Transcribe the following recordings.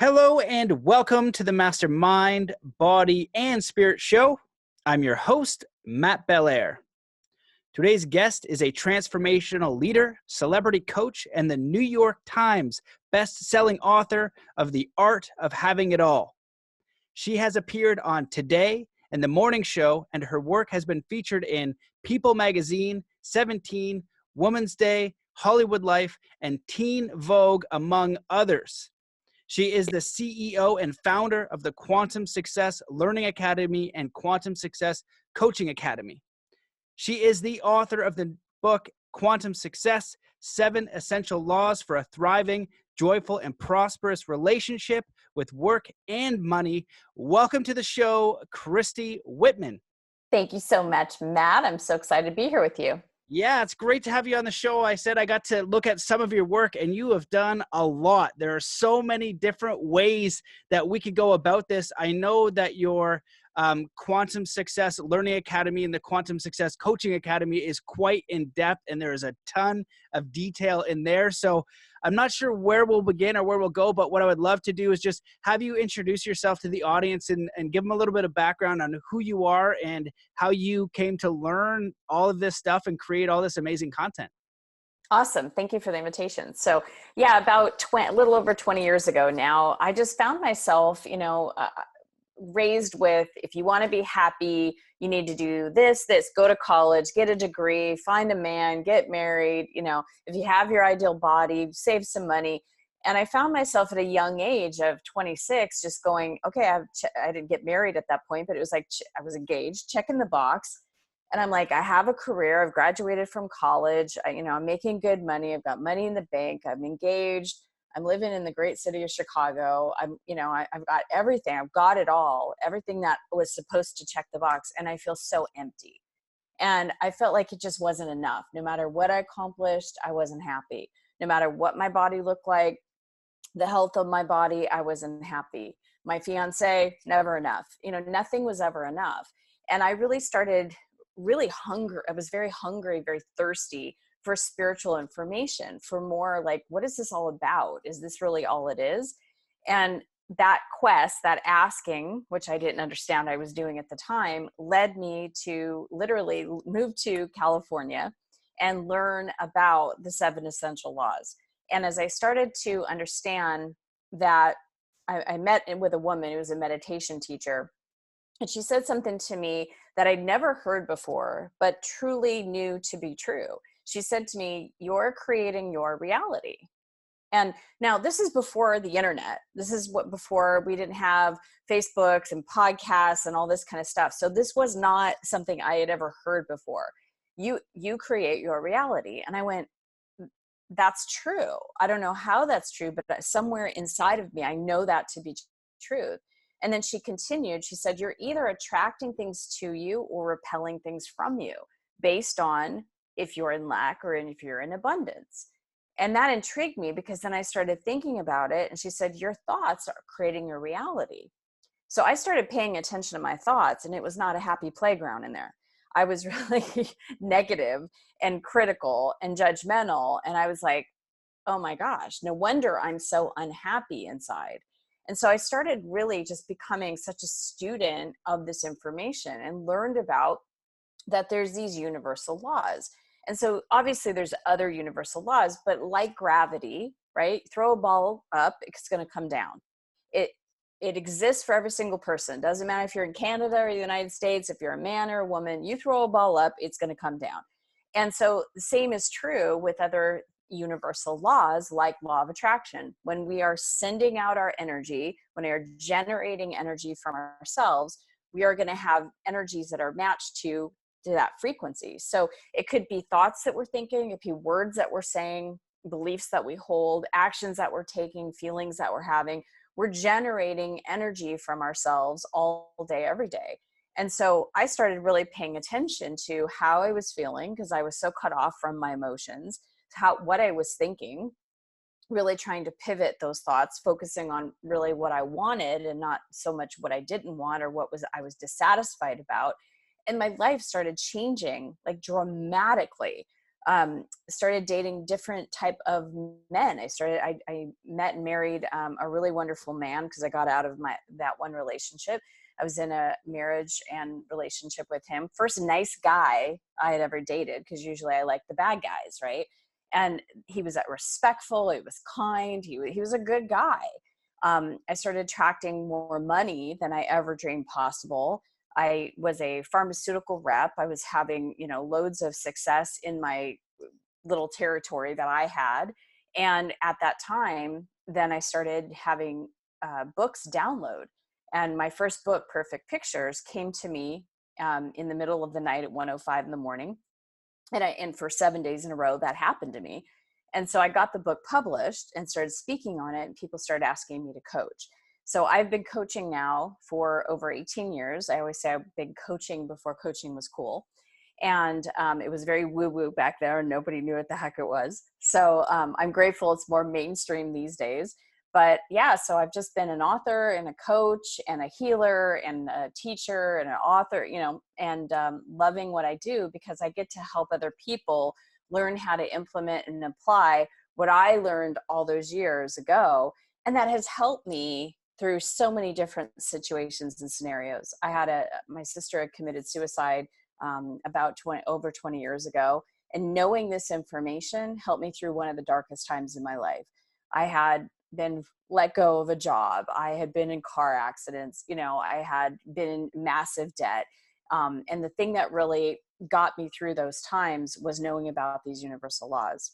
Hello and welcome to the Mastermind, Body, and Spirit Show. I'm your host, Matt Belair. Today's guest is a transformational leader, celebrity coach, and the New York Times best-selling author of The Art of Having It All. She has appeared on Today and The Morning Show, and her work has been featured in People Magazine, 17, Woman's Day, Hollywood Life, and Teen Vogue, among others. She is the CEO and founder of the Quantum Success Learning Academy and Quantum Success Coaching Academy. She is the author of the book Quantum Success: 7 Essential Laws for a Thriving, Joyful, and Prosperous Relationship with Work and Money. Welcome to the show, Christy Whitman. Thank you so much, Matt. I'm so excited to be here with you. Yeah, it's great to have you on the show. I said I got to look at some of your work, and you have done a lot. There are so many different ways that we could go about this. I know that your Quantum Success Learning Academy and the Quantum Success Coaching Academy is quite in depth, and there is a ton of detail in there. So I'm not sure where we'll begin or where we'll go, but what I would love to do is just have you introduce yourself to the audience and give them a little bit of background on who you are and how you came to learn all of this stuff and create all this amazing content. Awesome. Thank you for the invitation. So yeah, about a little over 20 years ago now, I just found myself, raised with, if you want to be happy, you need to do this, go to college, get a degree, find a man, get married. If you have your ideal body, save some money. And I found myself at a young age of 26, just going, okay, I didn't get married at that point, but it was like, I was engaged, checking the box. And I'm like, I have a career. I've graduated from college. I'm making good money. I've got money in the bank. I'm engaged. I'm living in the great city of Chicago. I've got everything. I've got it all, everything that was supposed to check the box. And I feel so empty. And I felt like it just wasn't enough. No matter what I accomplished, I wasn't happy. No matter what my body looked like, the health of my body, I wasn't happy. My fiance, never enough. Nothing was ever enough. And I really started I was very hungry, very thirsty for spiritual information, for more like, what is this all about? Is this really all it is? And that quest, that asking, which I didn't understand I was doing at the time, led me to literally move to California and learn about the 7 essential laws. And as I started to understand that, I met with a woman who was a meditation teacher. And she said something to me that I'd never heard before, but truly knew to be true. She said to me, you're creating your reality. And now this is before the internet. This is before we didn't have Facebooks and podcasts and all this kind of stuff. So this was not something I had ever heard before. You create your reality. And I went, that's true. I don't know how that's true, but somewhere inside of me, I know that to be true. And then she continued, she said, you're either attracting things to you or repelling things from you based on if you're in lack or if you're in abundance. And that intrigued me because then I started thinking about it. And she said, your thoughts are creating your reality. So I started paying attention to my thoughts, and it was not a happy playground in there. I was really negative and critical and judgmental. And I was like, oh my gosh, no wonder I'm so unhappy inside. And so I started really just becoming such a student of this information and learned about that there's these universal laws. And so obviously there's other universal laws, but like gravity, right? Throw a ball up, it's going to come down. It exists for every single person. Doesn't matter if you're in Canada or the United States, if you're a man or a woman, you throw a ball up, it's going to come down. And so the same is true with other universal laws like law of attraction. When we are sending out our energy, when we are generating energy from ourselves, we are going to have energies that are matched to that frequency. So it could be thoughts that we're thinking, it could be words that we're saying, beliefs that we hold, actions that we're taking, feelings that we're having. We're generating energy from ourselves all day, every day. And so I started really paying attention to how I was feeling because I was so cut off from my emotions, what I was thinking, really trying to pivot those thoughts, focusing on really what I wanted and not so much what I didn't want or I was dissatisfied about. And my life started changing like dramatically started dating different type of men. I met and married a really wonderful man because I got out of that one relationship. I was in a marriage and relationship with him. First nice guy I had ever dated, because usually I like the bad guys, right? And he was respectful. He was kind. He was a good guy. I started attracting more money than I ever dreamed possible. I was a pharmaceutical rep. I was having, loads of success in my little territory that I had. And at that time, then I started having books download. And my first book, Perfect Pictures, came to me in the middle of the night at 1:05 in the morning. And for 7 days in a row, that happened to me. And so I got the book published and started speaking on it, and people started asking me to coach. So I've been coaching now for over 18 years. I always say I've been coaching before coaching was cool. And it was very woo-woo back there, and nobody knew what the heck it was. So I'm grateful it's more mainstream these days. But yeah, so I've just been an author and a coach and a healer and a teacher and an author, and loving what I do, because I get to help other people learn how to implement and apply what I learned all those years ago. And that has helped me through so many different situations and scenarios. My sister had committed suicide over 20 years ago. And knowing this information helped me through one of the darkest times in my life. I had been let go of a job. I had been in car accidents. I had been in massive debt. And the thing that really got me through those times was knowing about these universal laws.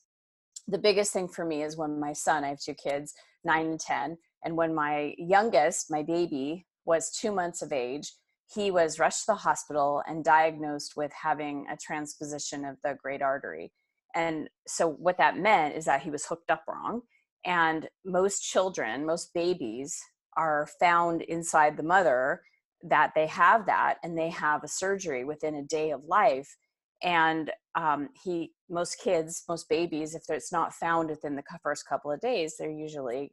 The biggest thing for me is when I have 2 kids, 9 and 10. And when my youngest, my baby, was 2 months of age, he was rushed to the hospital and diagnosed with having a transposition of the great artery. And so what that meant is that he was hooked up wrong. And most babies are found inside the mother that they have that, and they have a surgery within a day of life. And most babies, if it's not found within the first couple of days, they're usually,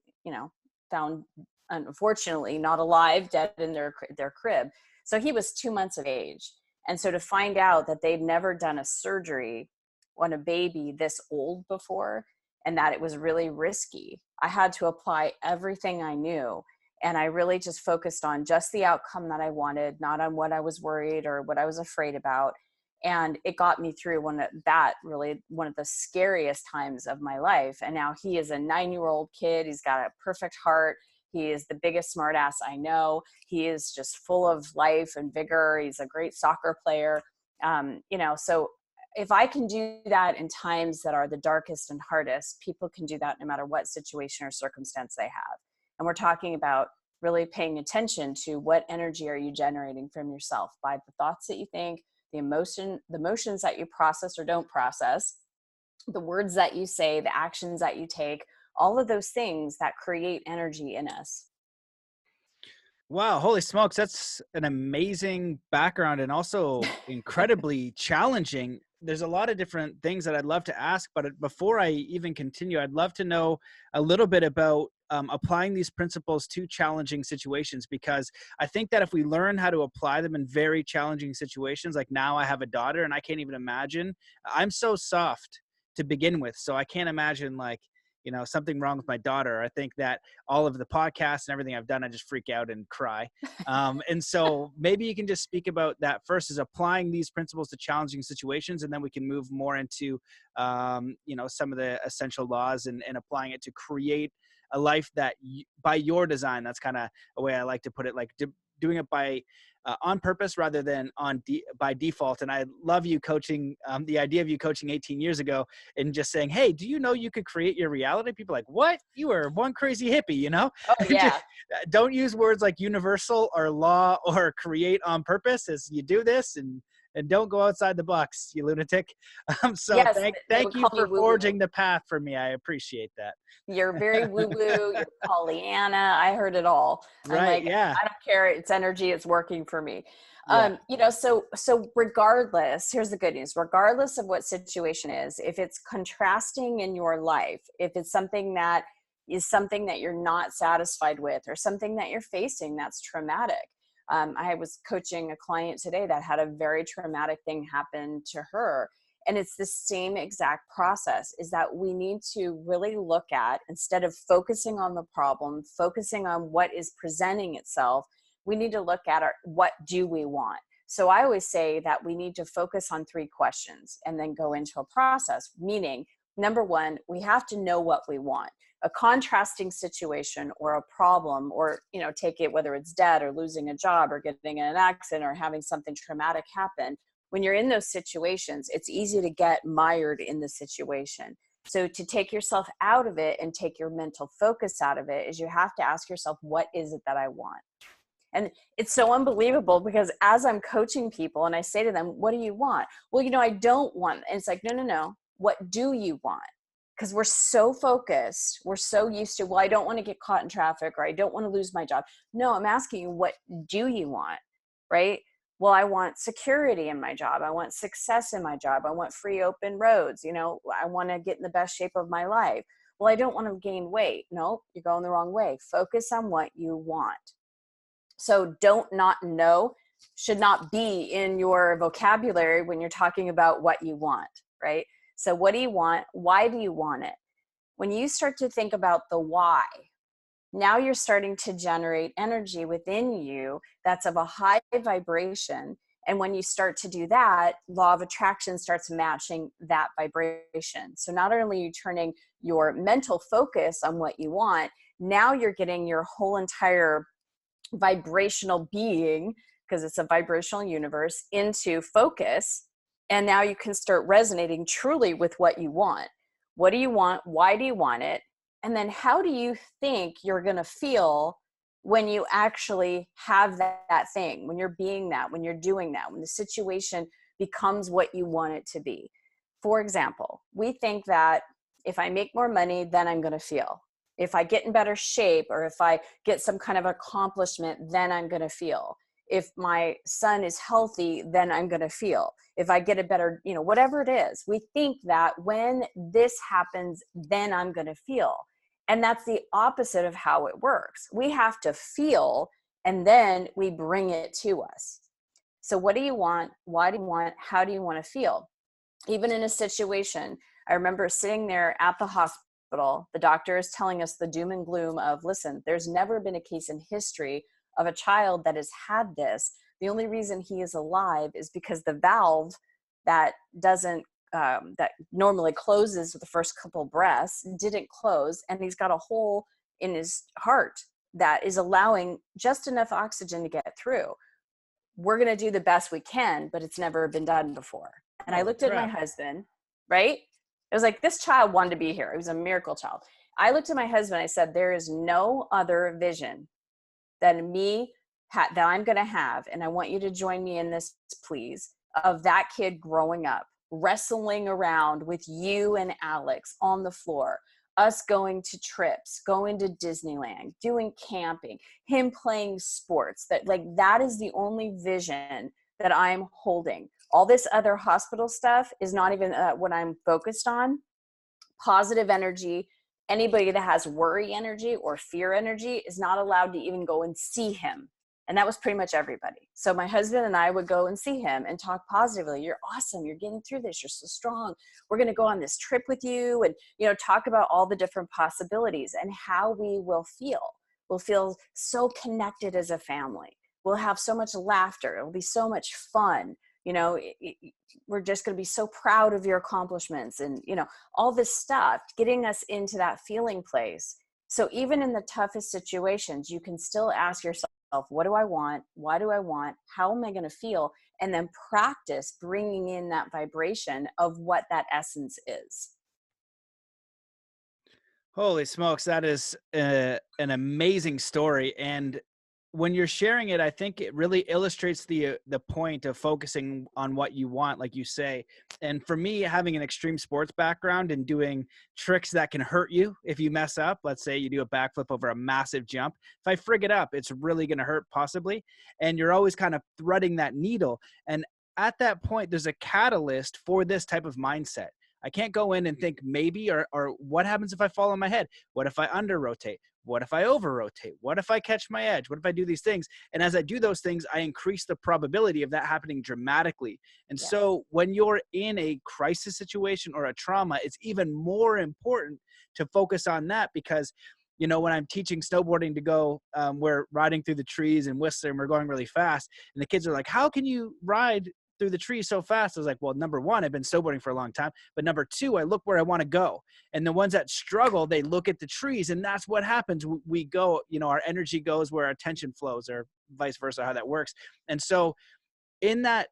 found, unfortunately, not alive, dead in their crib. So he was 2 months of age. And so to find out that they'd never done a surgery on a baby this old before, and that it was really risky, I had to apply everything I knew. And I really just focused on just the outcome that I wanted, not on what I was worried or what I was afraid about. And it got me through one of the scariest times of my life. And now he is a 9-year-old kid. He's got a perfect heart. He is the biggest smartass I know. He is just full of life and vigor. He's a great soccer player. So if I can do that in times that are the darkest and hardest, people can do that no matter what situation or circumstance they have. And we're talking about really paying attention to what energy are you generating from yourself by the thoughts that you think, the emotions that you process or don't process, the words that you say, the actions that you take, all of those things that create energy in us. Wow, holy smokes, that's an amazing background and also incredibly challenging. There's a lot of different things that I'd love to ask, but before I even continue, I'd love to know a little bit about applying these principles to challenging situations, because I think that if we learn how to apply them in very challenging situations, like now I have a daughter and I can't even imagine, I'm so soft to begin with. So I can't imagine something wrong with my daughter. I think that all of the podcasts and everything I've done, I just freak out and cry. And so maybe you can just speak about that first, is applying these principles to challenging situations. And then we can move more into, some of the essential laws and applying it to create a life that by your design. That's kind of a way I like to put it, like doing it by on purpose rather than by default. And I love you coaching, the idea of you coaching 18 years ago and just saying, hey, do you know you could create your reality? People are like, what? You are one crazy hippie, Oh, yeah. Don't use words like universal or law or create on purpose as you do this, and don't go outside the box, you lunatic. So Yes, thank you for forging the path for me. I appreciate that. You're very woo-woo, you're Pollyanna. I heard it all. Right, I'm like, yeah. I don't care. It's energy. It's working for me. Yeah. So regardless, here's the good news. Regardless of what situation is, if it's contrasting in your life, if it's something that you're not satisfied with, or something that you're facing that's traumatic. I was coaching a client today that had a very traumatic thing happen to her. And it's the same exact process, is that we need to really look at, instead of focusing on the problem, focusing on what is presenting itself, we need to look at what do we want? So I always say that we need to focus on 3 questions and then go into a process, meaning, number 1, we have to know what we want. A contrasting situation or a problem, or, take it whether it's debt or losing a job or getting in an accident or having something traumatic happen. When you're in those situations, it's easy to get mired in the situation. So to take yourself out of it and take your mental focus out of it is you have to ask yourself, what is it that I want? And it's so unbelievable, because as I'm coaching people and I say to them, what do you want? Well, I don't want, and it's like, no. What do you want? Because we're so focused. We're so used to, well, I don't want to get caught in traffic, or I don't want to lose my job. No, I'm asking you, what do you want? Right? Well, I want security in my job. I want success in my job. I want free open roads. I want to get in the best shape of my life. Well, I don't want to gain weight. No, you're going the wrong way. Focus on what you want. So don't not know should not be in your vocabulary when you're talking about what you want, right? So what do you want? Why do you want it? When you start to think about the why, now you're starting to generate energy within you that's of a high vibration. And when you start to do that, law of attraction starts matching that vibration. So not only are you turning your mental focus on what you want, now you're getting your whole entire vibrational being, because it's a vibrational universe, into focus. And now you can start resonating truly with what you want. What do you want? Why do you want it? And then how do you think you're going to feel when you actually have that thing, when you're being that, when you're doing that, when the situation becomes what you want it to be? For example, we think that if I make more money, then I'm going to feel. If I get in better shape, or if I get some kind of accomplishment, then I'm going to feel. If my son is healthy, then I'm going to feel. If I get a better, whatever it is, we think that when this happens, then I'm going to feel. And that's the opposite of how it works. We have to feel, and then we bring it to us. So what do you want? Why do you want it? How do you want to feel? Even in a situation, I remember sitting there at the hospital, the doctor is telling us the doom and gloom of, listen, there's never been a case in history of a child that has had this. The only reason he is alive is because the valve that that normally closes with the first couple breaths didn't close, and he's got a hole in his heart that is allowing just enough oxygen to get through. We're going to do the best we can, but it's never been done before. And I looked at my husband, right? It was like, this child wanted to be here. It was a miracle child. I looked at my husband. I said, there is no other vision than me that I'm going to have. And I want you to join me in this, please, of that kid growing up, wrestling around with you and Alex on the floor, us going to trips, going to Disneyland, doing camping, him playing sports. That is the only vision that I'm holding. All this other hospital stuff is not even what I'm focused on. Positive energy. Anybody that has worry energy or fear energy is not allowed to even go and see him. And that was pretty much everybody. So my husband and I would go and see him and talk positively. You're awesome. You're getting through this. You're so strong. We're going to go on this trip with you, and, talk about all the different possibilities and how we will feel. We'll feel so connected as a family. We'll have so much laughter. It'll be so much fun. We're just going to be so proud of your accomplishments, and, all this stuff, getting us into that feeling place. So even in the toughest situations, you can still ask yourself, what do I want? Why do I want? How am I going to feel? And then practice bringing in that vibration of what that essence is. Holy smokes, that is an amazing story. And when you're sharing it, I think it really illustrates the point of focusing on what you want, like you say. And for me, having an extreme sports background and doing tricks that can hurt you if you mess up, let's say you do a backflip over a massive jump. If I frig it up, it's really going to hurt possibly. And you're always kind of threading that needle. And at that point, there's a catalyst for this type of mindset. I can't go in and think maybe, or what happens if I fall on my head? What if I under rotate? What if I over rotate? What if I catch my edge? What if I do these things? And as I do those things, I increase the probability of that happening dramatically. And Yeah. so when you're in a crisis situation or a trauma, it's even more important to focus on that, because when I'm teaching snowboarding to go, we're riding through the trees in Whistler and we're going really fast. And the kids are like, how can you ride through the trees so fast? I was like, well, number one, I've been snowboarding for a long time. But number two, I look where I want to go. And the ones that struggle, they look at the trees. And that's what happens. We go, our energy goes where our attention flows, or vice versa, how that works. And so in that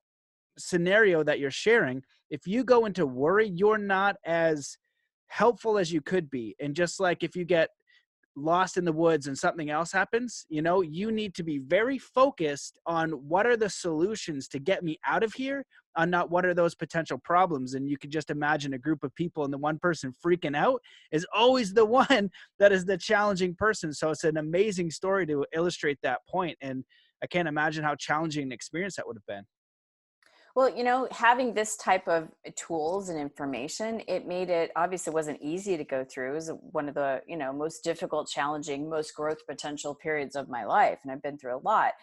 scenario that you're sharing, if you go into worry, you're not as helpful as you could be. And just like if you get lost in the woods and something else happens, you need to be very focused on what are the solutions to get me out of here, on not what are those potential problems. And you can just imagine a group of people, and the one person freaking out is always the one that is the challenging person. So it's an amazing story to illustrate that point. And I can't imagine how challenging an experience that would have been. Well, having this type of tools and information, it made it, obviously wasn't easy to go through. It was one of the, most difficult, challenging, most growth potential periods of my life. And I've been through a lot.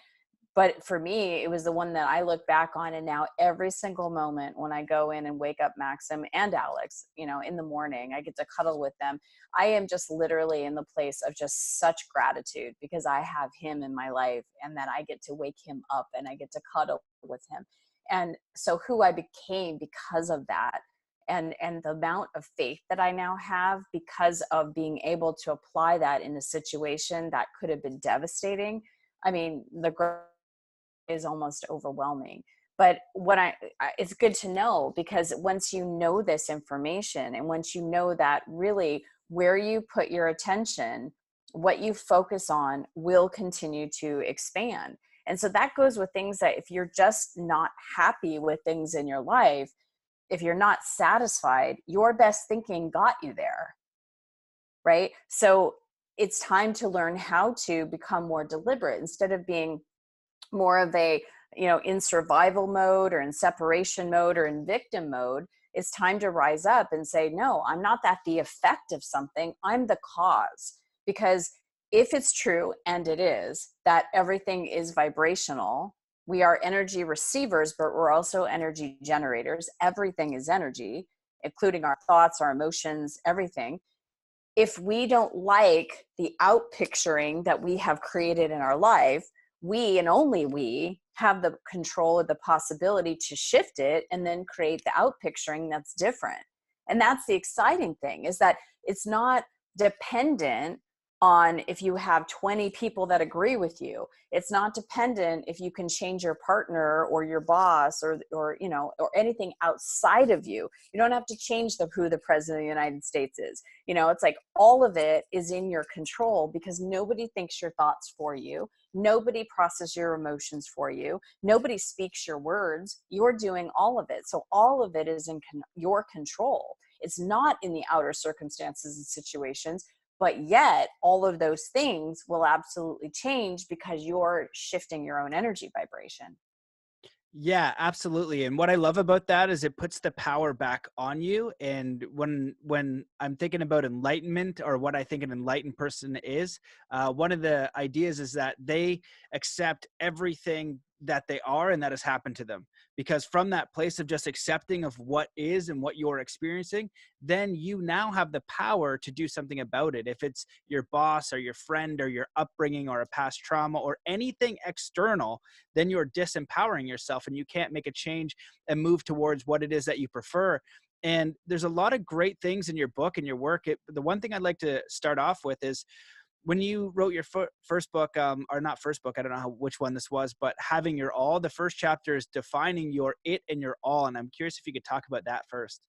But for me, it was the one that I look back on. And now every single moment when I go in and wake up Maxim and Alex, in the morning, I get to cuddle with them. I am just literally in the place of just such gratitude, because I have him in my life, and that I get to wake him up and I get to cuddle with him. And so who I became because of that, and the amount of faith that I now have because of being able to apply that in a situation that could have been devastating. I mean, the growth is almost overwhelming. But it's good to know, because once you know this information, and once you know that really where you put your attention, what you focus on will continue to expand. And so that goes with things that if you're just not happy with things in your life, if you're not satisfied, your best thinking got you there, right? So it's time to learn how to become more deliberate, instead of being more of a, in survival mode, or in separation mode, or in victim mode. It's time to rise up and say, no, I'm not the effect of something. I'm the cause. Because if it's true, and it is, that everything is vibrational, we are energy receivers, but we're also energy generators. Everything is energy, including our thoughts, our emotions, everything. If we don't like the outpicturing that we have created in our life, we, and only we, have the control or the possibility to shift it and then create the outpicturing that's different. And that's the exciting thing, is that it's not dependent on if you have 20 people that agree with you. It's not dependent if you can change your partner or your boss or anything outside of you. You don't have to change who the president of the United States is. It's like all of it is in your control, because nobody thinks your thoughts for you. Nobody processes your emotions for you. Nobody speaks your words. You're doing all of it. So all of it is in your control. It's not in the outer circumstances and situations. But yet all of those things will absolutely change, because you're shifting your own energy vibration. Yeah, absolutely. And what I love about that is it puts the power back on you. And when I'm thinking about enlightenment, or what I think an enlightened person is, one of the ideas is that they accept everything that they are and that has happened to them. Because from that place of just accepting of what is and what you're experiencing, then you now have the power to do something about it. If it's your boss or your friend or your upbringing or a past trauma or anything external, then you're disempowering yourself and you can't make a change and move towards what it is that you prefer. And there's a lot of great things in your book and your work. The one thing I'd like to start off with is, when you wrote your first book, or not first book, I don't know which one this was, but Having Your All, the first chapter is defining your it and your all. And I'm curious if you could talk about that first.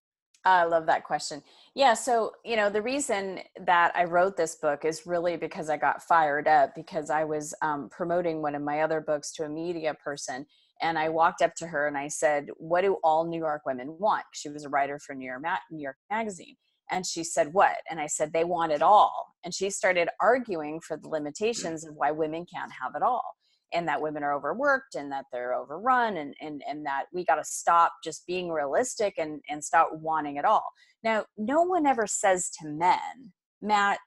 I love that question. Yeah. So, the reason that I wrote this book is really because I got fired up, because I was promoting one of my other books to a media person. And I walked up to her and I said, what do all New York women want? She was a writer for New York Magazine. And she said, what? And I said, they want it all. And she started arguing for the limitations of why women can't have it all. and that women are overworked and that they're overrun, and that we got to stop just being realistic and stop wanting it all. Now, no one ever says to men, Matt,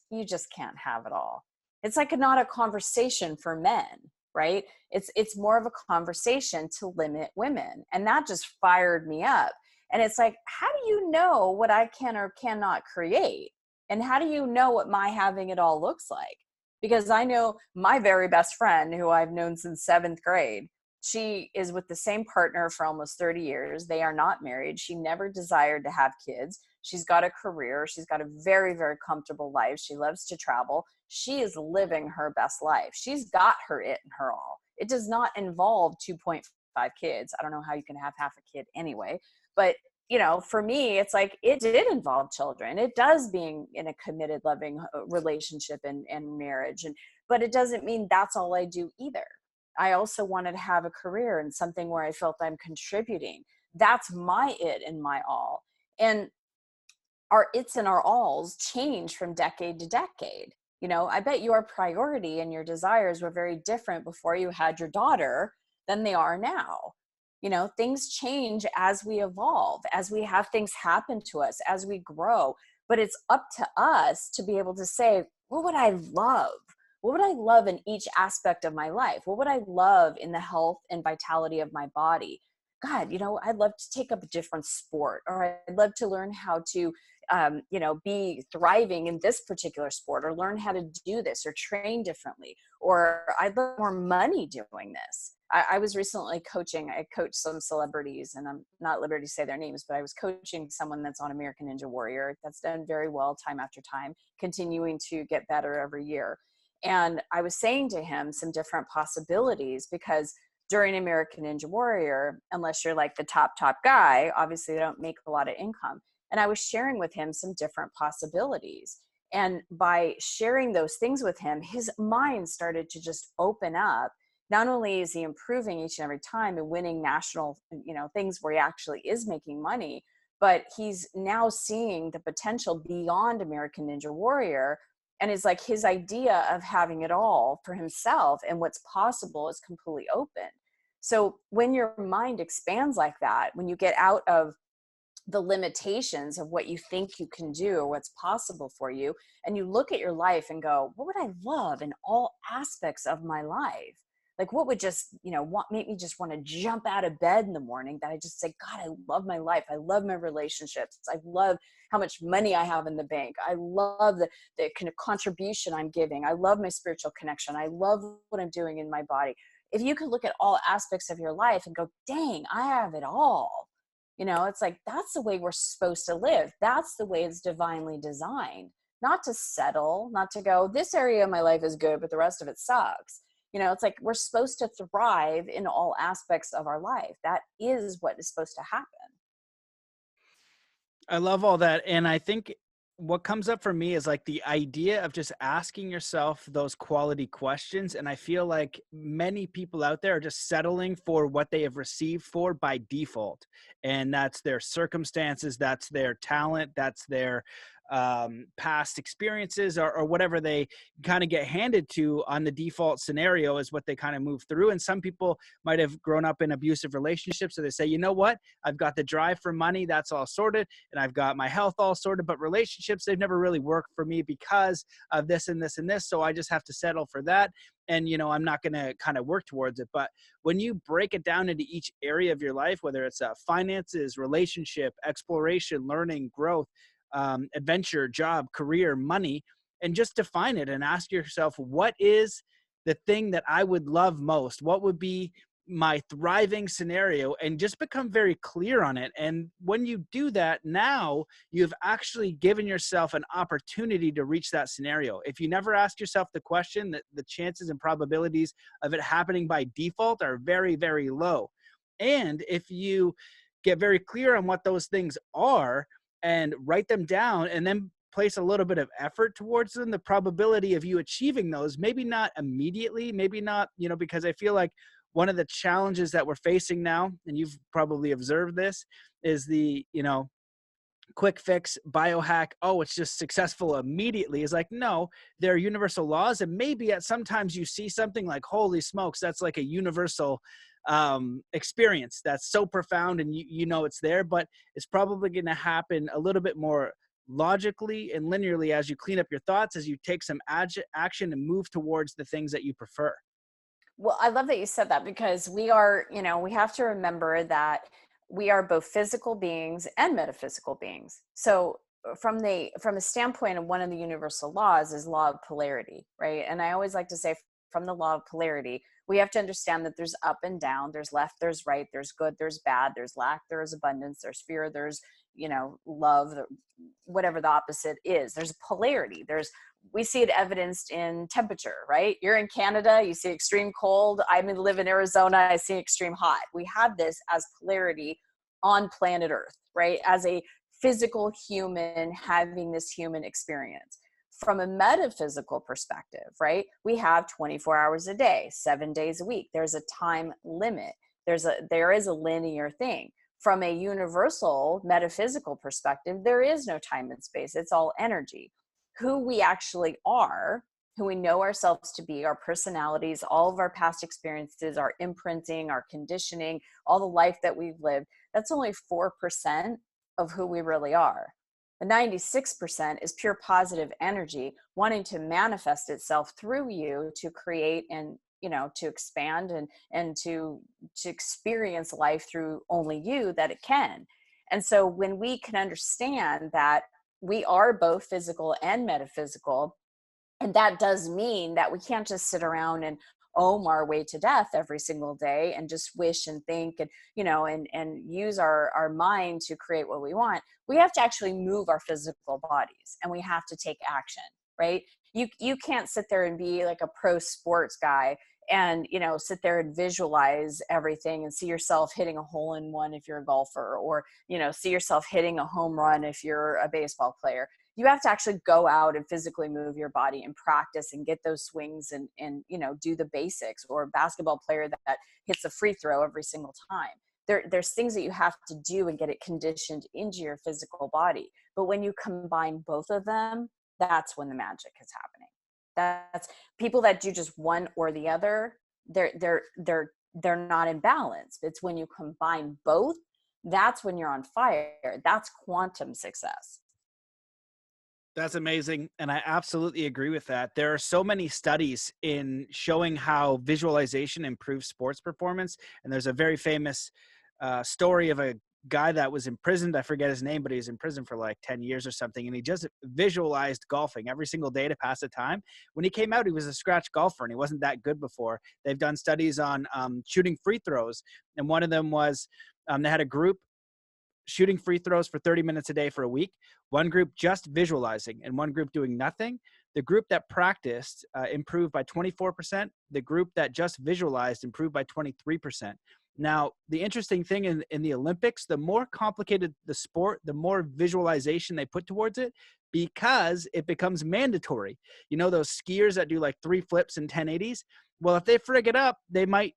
you just can't have it all. It's like not a conversation for men, right? It's more of a conversation to limit women. And that just fired me up. And it's like, how do you know what I can or cannot create? And how do you know what my having it all looks like? Because I know my very best friend, who I've known since 7th grade, she is with the same partner for almost 30 years. They are not married. She never desired to have kids. She's got a career. She's got a very, very comfortable life. She loves to travel. She is living her best life. She's got her it and her all. It does not involve 2.5 kids. I don't know how you can have half a kid anyway. But, you know, for me, it's like it did involve children. It does being in a committed, loving relationship and marriage. But it doesn't mean that's all I do either. I also wanted to have a career and something where I felt I'm contributing. That's my it and my all. And our its and our alls change from decade to decade. You know, I bet your priority and your desires were very different before you had your daughter than they are now. You know, things change as we evolve, as we have things happen to us, as we grow. But it's up to us to be able to say, what would I love? What would I love in each aspect of my life? What would I love in the health and vitality of my body? God, you know, I'd love to take up a different sport, or I'd love to learn how to, you know, be thriving in this particular sport, or learn how to do this, or train differently, or I'd love more money doing this. I was recently coaching, I coached some celebrities, and I'm not at liberty to say their names, but I was coaching someone that's on American Ninja Warrior that's done very well time after time, continuing to get better every year. And I was saying to him some different possibilities, because during American Ninja Warrior, unless you're like the top guy, obviously they don't make a lot of income. And I was sharing with him some different possibilities. And by sharing those things with him, his mind started to just open up. Not only is he improving each and every time and winning national, you know, things where he actually is making money, but he's now seeing the potential beyond American Ninja Warrior. And it's like his idea of having it all for himself and what's possible is completely open. So when your mind expands like that, when you get out of the limitations of what you think you can do or what's possible for you, and you look at your life and go, what would I love in all aspects of my life? Like, what would just, you know, make me just want to jump out of bed in the morning, that I just say, God, I love my life. I love my relationships. I love how much money I have in the bank. I love the kind of contribution I'm giving. I love my spiritual connection. I love what I'm doing in my body. If you could look at all aspects of your life and go, dang, I have it all. You know, it's like, that's the way we're supposed to live. That's the way it's divinely designed. Not to settle, not to go, this area of my life is good, but the rest of it sucks. You know, it's like we're supposed to thrive in all aspects of our life. That is what is supposed to happen. I love all that. And I think what comes up for me is like the idea of just asking yourself those quality questions. And I feel like many people out there are just settling for what they have received for by default. And that's their circumstances, that's their talent, that's their past experiences, or whatever they kind of get handed to on the default scenario is what they kind of move through. And some people might have grown up in abusive relationships. So they say, you know what, I've got the drive for money, that's all sorted. And I've got my health all sorted, but relationships, they've never really worked for me because of this and this and this. So I just have to settle for that. And, you know, I'm not going to kind of work towards it. But when you break it down into each area of your life, whether it's finances, relationship, exploration, learning, growth, adventure, job, career, money, and just define it and ask yourself, what is the thing that I would love most? What would be my thriving scenario? And just become very clear on it. And when you do that, now you've actually given yourself an opportunity to reach that scenario. If you never ask yourself the question, the chances and probabilities of it happening by default are very, very low. And if you get very clear on what those things are and write them down and then place a little bit of effort towards them, the probability of you achieving those, maybe not immediately, maybe not, you know, because I feel like one of the challenges that we're facing now, and you've probably observed this, is the, you know, quick fix, biohack, oh, it's just successful immediately, is like, no, there are universal laws. And maybe at sometimes you see something like, holy smokes, that's like a universal experience that's so profound, and you know it's there, but it's probably going to happen a little bit more logically and linearly as you clean up your thoughts, as you take some action and move towards the things that you prefer. Well, I love that you said that, because we are, we have to remember that we are both physical beings and metaphysical beings. So from a standpoint of one of the universal laws is law of polarity, right? And I always like to say, from the law of polarity, we have to understand that there's up and down, there's left, there's right, there's good, there's bad, there's lack, there's abundance, there's fear, there's, love, whatever the opposite is. There's polarity. We see it evidenced in temperature, right? You're in Canada, you see extreme cold. I live in Arizona, I see extreme hot. We have this as polarity on planet Earth, right? As a physical human having this human experience. From a metaphysical perspective, right? We have 24 hours a day, 7 days a week. There's a time limit. There is a linear thing. From a universal metaphysical perspective, there is no time and space. It's all energy. Who we actually are, who we know ourselves to be, our personalities, all of our past experiences, our imprinting, our conditioning, all the life that we've lived, that's only 4% of who we really are. The 96% is pure positive energy wanting to manifest itself through you to create and to expand and to experience life through only you that it can. And so when we can understand that we are both physical and metaphysical, and that does mean that we can't just sit around and our way to death every single day and just wish and think and and use our mind to create what we want. We have to actually move our physical bodies, and we have to take action, right? You can't sit there and be like a pro sports guy and sit there and visualize everything and see yourself hitting a hole in one if you're a golfer, or see yourself hitting a home run if you're a baseball player. You have to actually go out and physically move your body and practice and get those swings and do the basics. Or a basketball player that hits a free throw every single time. There's things that you have to do and get it conditioned into your physical body. But when you combine both of them, that's when the magic is happening. That's people that do just one or the other, they're not in balance. It's when you combine both, that's when you're on fire. That's quantum success. That's amazing. And I absolutely agree with that. There are so many studies in showing how visualization improves sports performance. And there's a very famous story of a guy that was imprisoned. I forget his name, but he was in prison for like 10 years or something. And he just visualized golfing every single day to pass the time. When he came out, he was a scratch golfer and he wasn't that good before. They've done studies on shooting free throws. And one of them was they had a group shooting free throws for 30 minutes a day for a week, one group just visualizing and one group doing nothing. The group that practiced improved by 24%. The group that just visualized improved by 23%. Now, the interesting thing in the Olympics, the more complicated the sport, the more visualization they put towards it, because it becomes mandatory. Those skiers that do like 3 flips and 1080s, well, if they frig it up, they might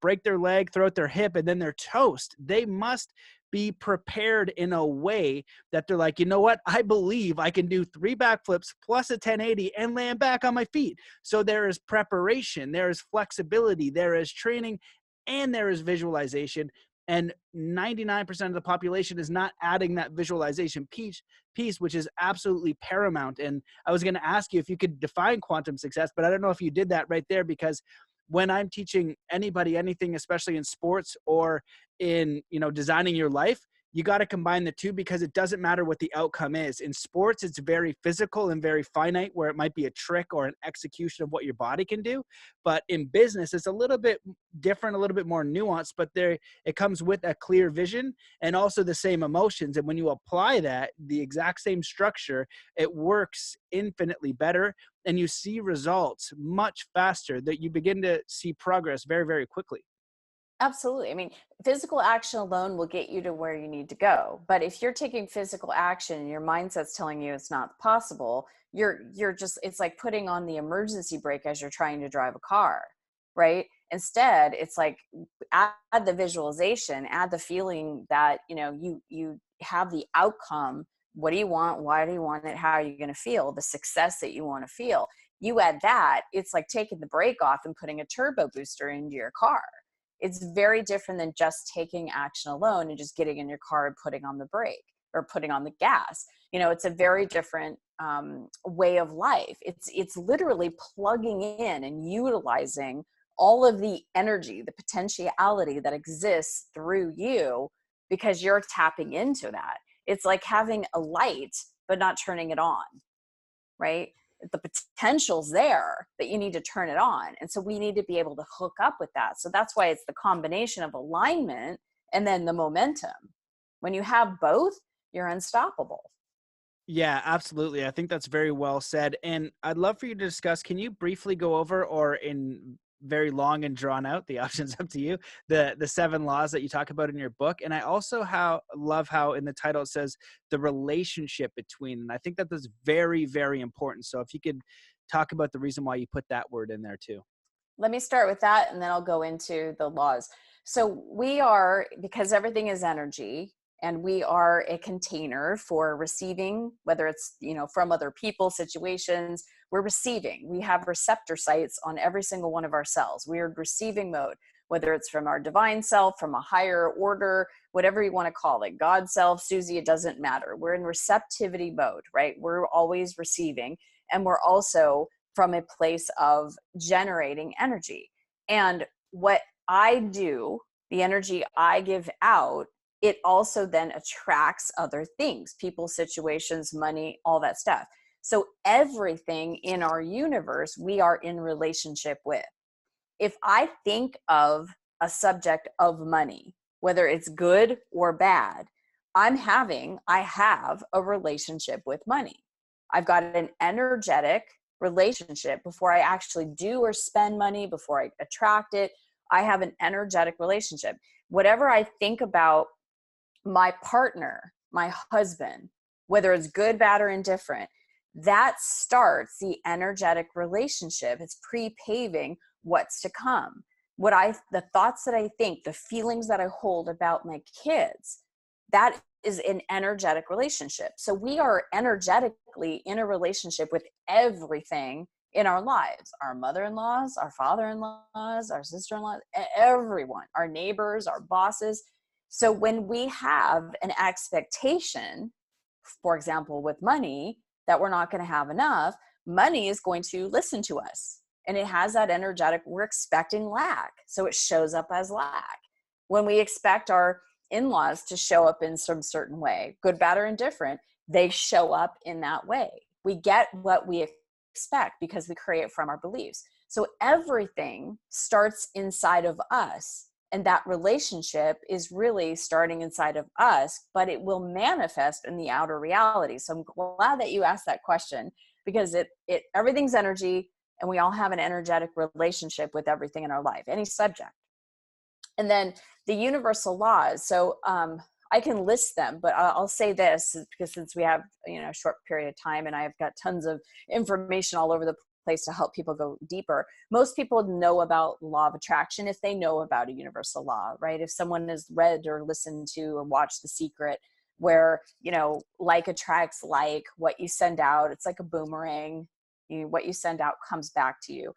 break their leg, throw out their hip, and then they're toast. They must be prepared in a way that they're like, you know what? I believe I can do 3 backflips plus a 1080 and land back on my feet. So there is preparation, there is flexibility, there is training, and there is visualization. And 99% of the population is not adding that visualization piece, which is absolutely paramount. And I was going to ask you if you could define quantum success, but I don't know if you did that right there, because when I'm teaching anybody anything, especially in sports or in, designing your life, you got to combine the two, because it doesn't matter what the outcome is. In sports, it's very physical and very finite, where it might be a trick or an execution of what your body can do. But in business, it's a little bit different, a little bit more nuanced, but it comes with a clear vision and also the same emotions. And when you apply that, the exact same structure, it works infinitely better, and you see results much faster, that you begin to see progress very, very quickly. Absolutely. I mean, physical action alone will get you to where you need to go. But if you're taking physical action and your mindset's telling you it's not possible, it's like putting on the emergency brake as you're trying to drive a car, right? Instead, it's like add the visualization, add the feeling that, you have the outcome. What do you want? Why do you want it? How are you going to feel? The success that you want to feel. You add that, it's like taking the brake off and putting a turbo booster into your car. It's very different than just taking action alone and just getting in your car and putting on the brake or putting on the gas. It's a very different way of life. It's literally plugging in and utilizing all of the energy, the potentiality that exists through you, because you're tapping into that. It's like having a light, but not turning it on, right? The potential's there, but you need to turn it on. And so we need to be able to hook up with that. So that's why it's the combination of alignment and then the momentum. When you have both, you're unstoppable. Yeah, absolutely. I think that's very well said. And I'd love for you to discuss, can you briefly go over, or in very long and drawn out, the options up to you, the 7 laws that you talk about in your book? And I also love how in the title it says the relationship between, and I think that that's very, very important. So if you could talk about the reason why you put that word in there too. Let me start with that, and then I'll go into the laws. So because everything is energy, and we are a container for receiving, whether it's, from other people, situations, we're receiving. We have receptor sites on every single one of our cells. We are in receiving mode, whether it's from our divine self, from a higher order, whatever you want to call it, God self, Susie, it doesn't matter. We're in receptivity mode, right? We're always receiving. And we're also from a place of generating energy. And what I do, the energy I give out, it also then attracts other things, people, situations, money, all that stuff. So everything in our universe, we are in relationship with. If I think of a subject of money, whether it's good or bad, I have a relationship with money. I've got an energetic relationship before I actually do or spend money, before I attract it. I have an energetic relationship. Whatever I think about my partner, my husband, whether it's good, bad, or indifferent, that starts the energetic relationship. It's pre-paving what's to come. The thoughts that I think, the feelings that I hold about my kids, that is an energetic relationship. So we are energetically in a relationship with everything in our lives, our mother-in-laws, our father-in-laws, our sister-in-laws, everyone, our neighbors, our bosses. So when we have an expectation, for example, with money, that we're not going to have enough, money is going to listen to us. And it has that energetic, we're expecting lack. So it shows up as lack. When we expect our in-laws to show up in some certain way, good, bad, or indifferent, they show up in that way. We get what we expect because we create from our beliefs. So everything starts inside of us. And that relationship is really starting inside of us, but it will manifest in the outer reality. So I'm glad that you asked that question, because everything's energy, and we all have an energetic relationship with everything in our life, any subject. And then the universal laws. So I can list them, but I'll say this, because since we have a short period of time, and I've got tons of information all over the place to help people go deeper. Most people know about law of attraction if they know about a universal law, right? If someone has read or listened to or watched The Secret, where, like attracts like, what you send out, it's like a boomerang. What you send out comes back to you.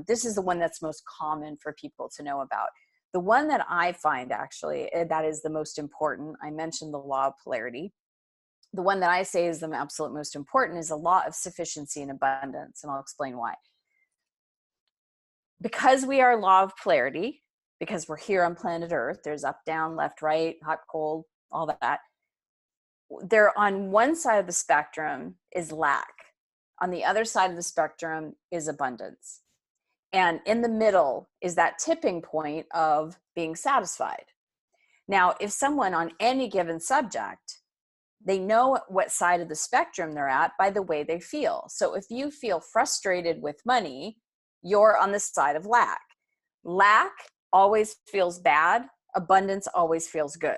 This is the one that's most common for people to know about. The one that I find actually that is the most important, I mentioned the law of polarity. The one that I say is the absolute most important is the law of sufficiency and abundance. And I'll explain why. Because we are law of polarity, because we're here on planet Earth, there's up, down, left, right, hot, cold, all that. There on one side of the spectrum is lack. On the other side of the spectrum is abundance. And in the middle is that tipping point of being satisfied. Now, if someone on any given subject, they know what side of the spectrum they're at by the way they feel. So if you feel frustrated with money, you're on the side of lack. Lack always feels bad. Abundance always feels good.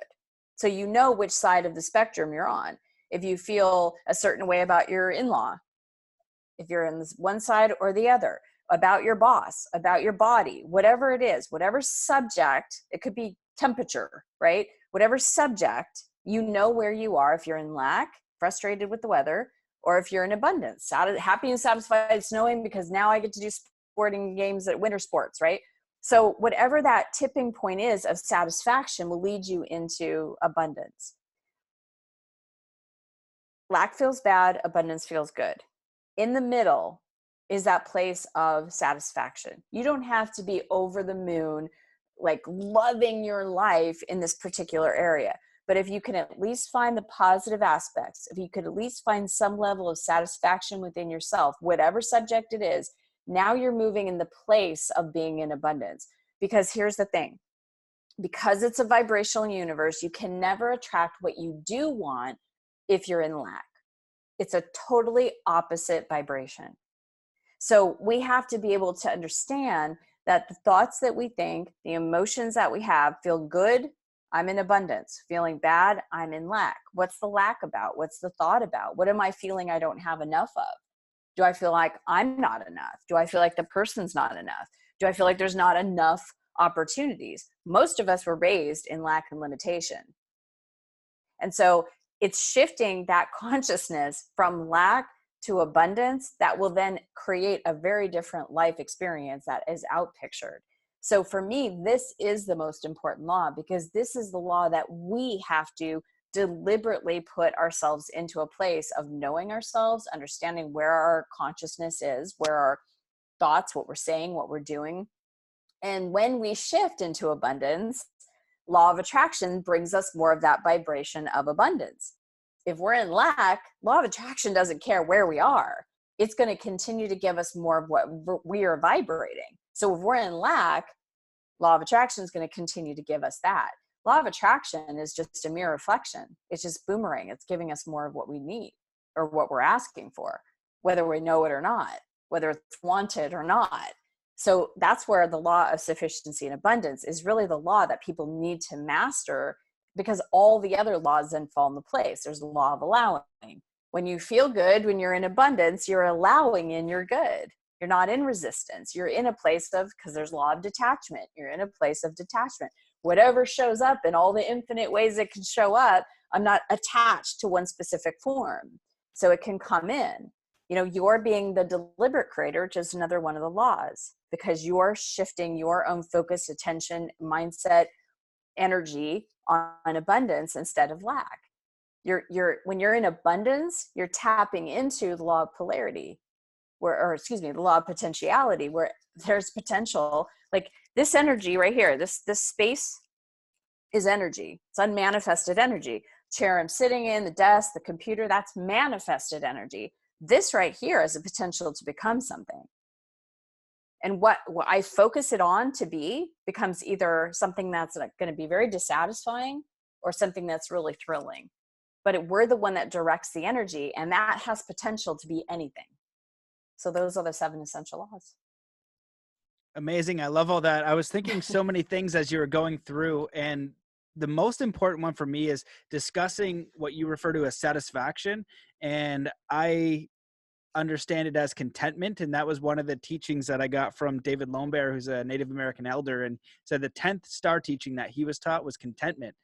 So you know which side of the spectrum you're on. If you feel a certain way about your in-law, if you're in this one side or the other, about your boss, about your body, whatever it is, whatever subject, it could be temperature, right? Whatever subject You know where you are if you're in lack, frustrated with the weather, or if you're in abundance, happy and satisfied it's snowing because now I get to do sporting games at winter sports, right? So whatever that tipping point is of satisfaction will lead you into abundance. Lack feels bad, abundance feels good. In the middle is that place of satisfaction. You don't have to be over the moon, like loving your life in this particular area. But if you can at least find the positive aspects, if you could at least find some level of satisfaction within yourself, whatever subject it is, now you're moving in the place of being in abundance. Because here's the thing, because it's a vibrational universe, you can never attract what you do want if you're in lack. It's a totally opposite vibration. So we have to be able to understand that the thoughts that we think, the emotions that we have feel good, I'm in abundance. Feeling bad, I'm in lack. What's the lack about? What's the thought about? What am I feeling I don't have enough of? Do I feel like I'm not enough? Do I feel like the person's not enough? Do I feel like there's not enough opportunities? Most of us were raised in lack and limitation. And so it's shifting that consciousness from lack to abundance that will then create a very different life experience that is outpictured. So for me, this is the most important law, because this is the law that we have to deliberately put ourselves into a place of knowing ourselves, understanding where our consciousness is, where our thoughts, what we're saying, what we're doing. And when we shift into abundance, law of attraction brings us more of that vibration of abundance. If we're in lack, law of attraction doesn't care where we are. It's going to continue to give us more of what we are vibrating. So if we're in lack, law of attraction is going to continue to give us that. Law of attraction is just a mere reflection. It's just boomerang. It's giving us more of what we need or what we're asking for, whether we know it or not, whether it's wanted or not. So that's where the law of sufficiency and abundance is really the law that people need to master, because all the other laws then fall into place. There's the law of allowing. When you feel good, when you're in abundance, you're allowing in your good. You're not in resistance. You're in a place of, because there's law of detachment. You're in a place of detachment. Whatever shows up in all the infinite ways it can show up, I'm not attached to one specific form. So it can come in. You know, you're being the deliberate creator, which is another one of the laws, because you're shifting your own focus, attention, mindset, energy on abundance instead of lack. When you're in abundance, you're tapping into the law of polarity, the law of potentiality, where there's potential. Like this energy right here, this space is energy. It's unmanifested energy. Chair I'm sitting in, the desk, the computer, that's manifested energy. This right here has a potential to become something. And what I focus it on to be becomes either something that's going to be very dissatisfying or something that's really thrilling. But we're the one that directs the energy, and that has potential to be anything. So those are the 7 essential laws. Amazing. I love all that. I was thinking so many things as you were going through, and the most important one for me is discussing what you refer to as satisfaction. And I understand it as contentment. And that was one of the teachings that I got from David Lombard, who's a Native American elder, and said the 10th star teaching that he was taught was contentment.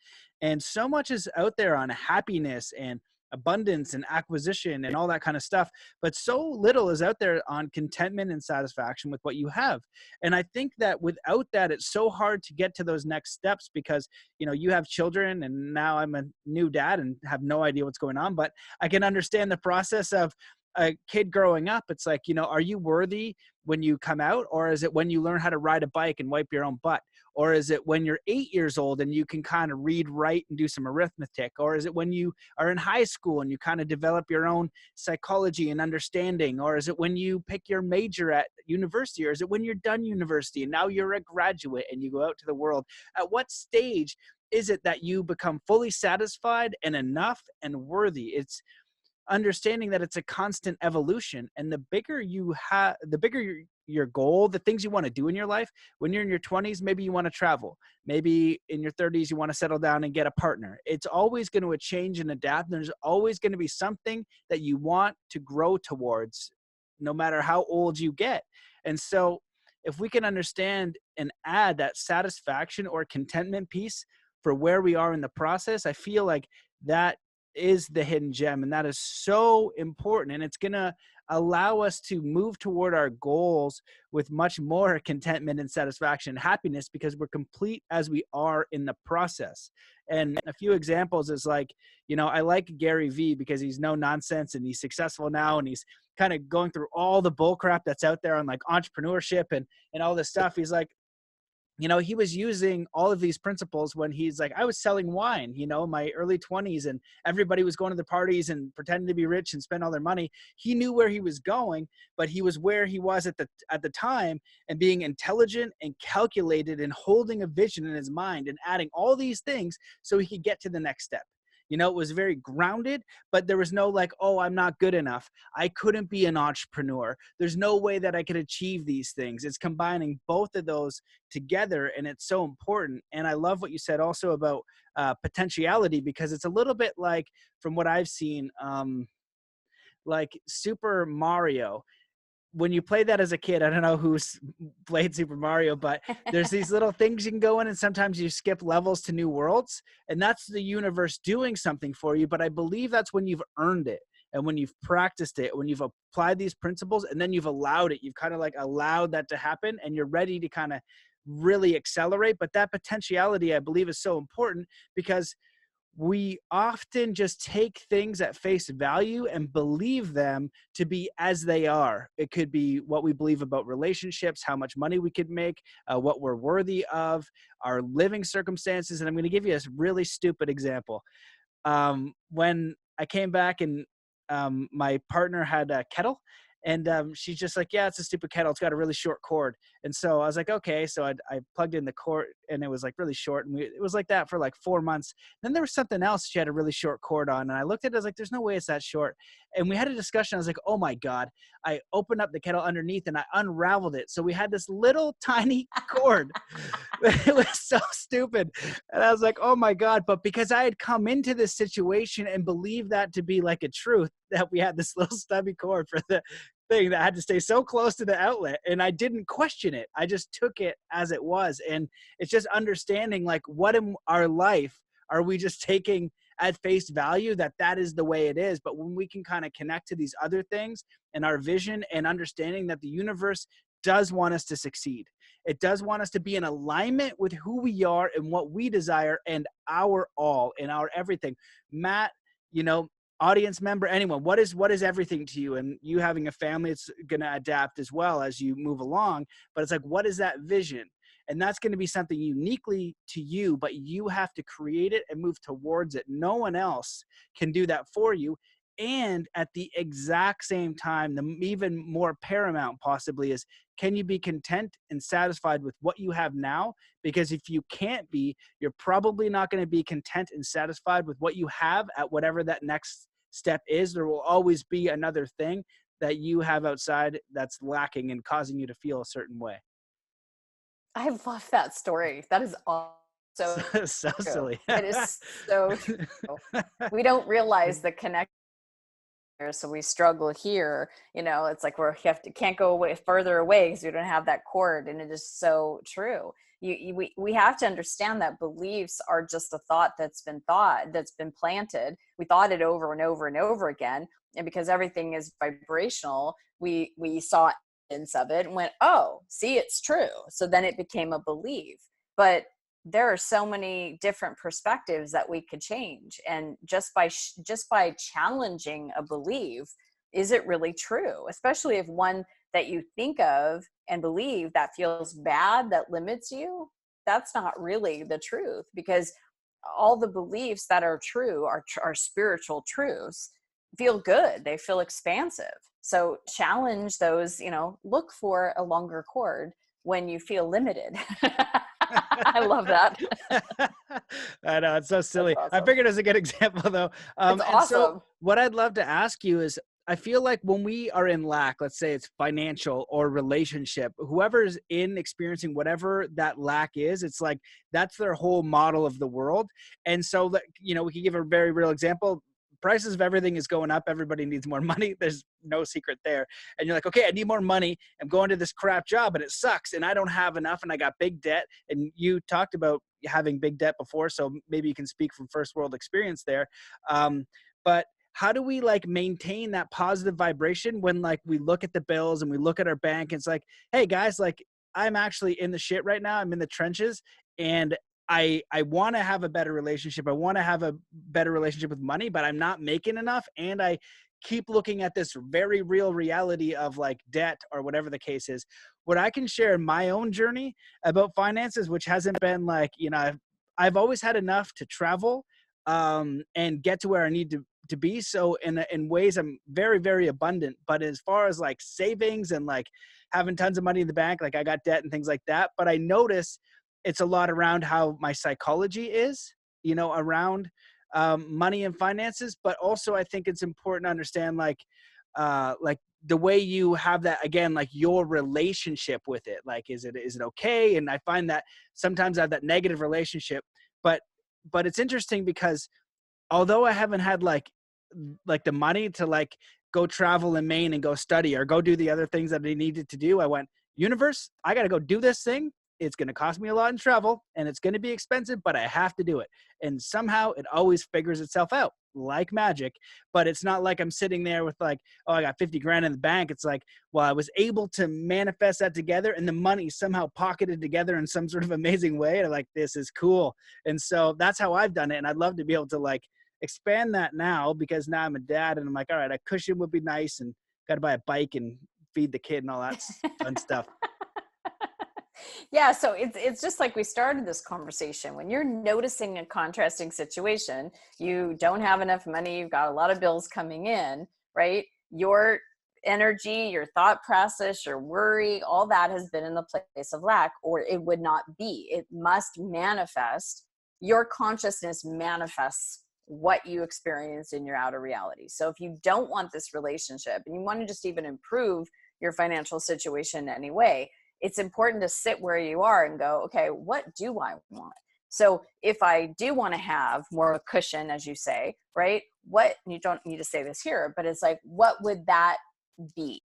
And so much is out there on happiness and abundance and acquisition and all that kind of stuff, but so little is out there on contentment and satisfaction with what you have. And I think that without that, it's so hard to get to those next steps, because you know, you have children, and now I'm a new dad and have no idea what's going on, but I can understand the process of a kid growing up. It's like, you know, are you worthy when you come out, or is it when you learn how to ride a bike and wipe your own butt? Or is it when you're 8 years old and you can kind of read, write, and do some arithmetic? Or is it when you are in high school and you kind of develop your own psychology and understanding? Or is it when you pick your major at university? Or is it when you're done university and now you're a graduate and you go out to the world? At what stage is it that you become fully satisfied and enough and worthy? It's understanding that it's a constant evolution, and the bigger you have, the bigger your goal, the things you want to do in your life. When you're in your 20s, maybe you want to travel. Maybe in your 30s, you want to settle down and get a partner. It's always going to change and adapt. There's always going to be something that you want to grow towards, no matter how old you get. And so if we can understand and add that satisfaction or contentment piece for where we are in the process, I feel like that is the hidden gem. And that is so important. And it's going to allow us to move toward our goals with much more contentment and satisfaction and happiness, because we're complete as we are in the process. And a few examples is like, I like Gary Vee because he's no nonsense and he's successful now, and he's kind of going through all the bull crap that's out there on like entrepreneurship and all this stuff. He's like, he was using all of these principles when he's like, I was selling wine, in my early 20s, and everybody was going to the parties and pretending to be rich and spend all their money. He knew where he was going, but he was where he was at the time, and being intelligent and calculated and holding a vision in his mind and adding all these things so he could get to the next step. It was very grounded, but there was no like, oh, I'm not good enough. I couldn't be an entrepreneur. There's no way that I could achieve these things. It's combining both of those together, and it's so important. And I love what you said also about potentiality, because it's a little bit like, from what I've seen, like Super Mario. When you play that as a kid, I don't know who's played Super Mario, but there's these little things you can go in, and sometimes you skip levels to new worlds, and that's the universe doing something for you. But I believe that's when you've earned it, and when you've practiced it, when you've applied these principles, and then you've allowed it. You've kind of like allowed that to happen, and you're ready to kind of really accelerate. But that potentiality, I believe, is so important, because we often just take things at face value and believe them to be as they are. It could be what we believe about relationships, how much money we could make, what we're worthy of, our living circumstances. And I'm going to give you a really stupid example. When I came back, and my partner had a kettle, and she's just like, yeah, it's a stupid kettle. It's got a really short cord. And so I was like, okay. So I plugged in the cord, and it was like really short. And it was like that for like 4 months. Then there was something else she had a really short cord on. And I looked at it, I was like, there's no way it's that short. And we had a discussion. I was like, oh my God. I opened up the kettle underneath and I unraveled it. So we had this little tiny cord. It was so stupid. And I was like, oh my God. But because I had come into this situation and believed that to be like a truth, that we had this little stubby cord for the thing that had to stay so close to the outlet, and I didn't question it. I just took it as it was. And it's just understanding, like, what in our life are we just taking at face value, that is the way it is. But when we can kind of connect to these other things and our vision, and understanding that the universe does want us to succeed. It does want us to be in alignment with who we are and what we desire, and our all and our everything. Matt, audience member, anyone, what is everything to you? And you having a family, it's going to adapt as well as you move along. But it's like, what is that vision? And that's going to be something uniquely to you, but you have to create it and move towards it. No one else can do that for you. And at the exact same time, the even more paramount possibly is, can you be content and satisfied with what you have now? Because if you can't be, you're probably not going to be content and satisfied with what you have at whatever that next step is. There will always be another thing that you have outside that's lacking and causing you to feel a certain way. I love that story. That is awesome. So True. silly. It is so true. We don't realize the connection. So we struggle here, it's like can't go away further away because we don't have that cord. And it is so true. We have to understand that beliefs are just a thought that's been planted. We thought it over and over and over again. And because everything is vibrational, we saw evidence of it and went, oh, see, it's true. So then it became a belief. But there are so many different perspectives that we could change. And just by challenging a belief, is it really true? Especially if one that you think of and believe that feels bad, that limits you, that's not really the truth, because all the beliefs that are true are spiritual truths, feel good. They feel expansive. So challenge those, look for a longer cord when you feel limited. I love that. I know, it's so silly. Awesome. I figured it was a good example though. It's awesome. So what I'd love to ask you is, I feel like when we are in lack, let's say it's financial or relationship, whoever's experiencing whatever that lack is, it's like, that's their whole model of the world. And so, we can give a very real example. Prices of everything is going up. Everybody needs more money. There's no secret there. And you're like, okay, I need more money. I'm going to this crap job, but it sucks. And I don't have enough, and I got big debt. And you talked about, having big debt before, so maybe you can speak from first world experience there. But how do we like maintain that positive vibration when like we look at the bills and we look at our bank? It's like, hey guys, like I'm actually in the shit right now. I'm in the trenches, and I want to have a better relationship. I want to have a better relationship with money, but I'm not making enough. And I keep looking at this very real reality of like debt or whatever the case is. What I can share in my own journey about finances, which hasn't been like, you know, I've always had enough to travel and get to where I need to be. So in ways I'm very, very abundant, but as far as like savings and like having tons of money in the bank, like I got debt and things like that. But I notice it's a lot around how my psychology is, you know, around money and finances. But also I think it's important to understand like the way you have that, again, like your relationship with it. Like, is it okay? And I find that sometimes I have that negative relationship, but it's interesting because although I haven't had like the money to like go travel in Maine and go study or go do the other things that I needed to do, I went, universe, I got to go do this thing. It's going to cost me a lot in travel and it's going to be expensive, but I have to do it. And somehow it always figures itself out like magic. But it's not like I'm sitting there with like, oh, I got 50 grand in the bank. It's like, well, I was able to manifest that together and the money somehow pocketed together in some sort of amazing way. And I'm like, this is cool. And so that's how I've done it. And I'd love to be able to like expand that now, because now I'm a dad and I'm like, all right, a cushion would be nice and got to buy a bike and feed the kid and all that fun stuff. Yeah, so it's just like we started this conversation. When you're noticing a contrasting situation, you don't have enough money, you've got a lot of bills coming in, right? Your energy, your thought process, your worry, all that has been in the place of lack, or it would not be. It must manifest. Your consciousness manifests what you experience in your outer reality. So if you don't want this relationship and you want to just even improve your financial situation anyway, it's important to sit where you are and go, okay, what do I want? So if I do want to have more of a cushion, as you say, right? What, you don't need to say this here, but it's like, what would that be?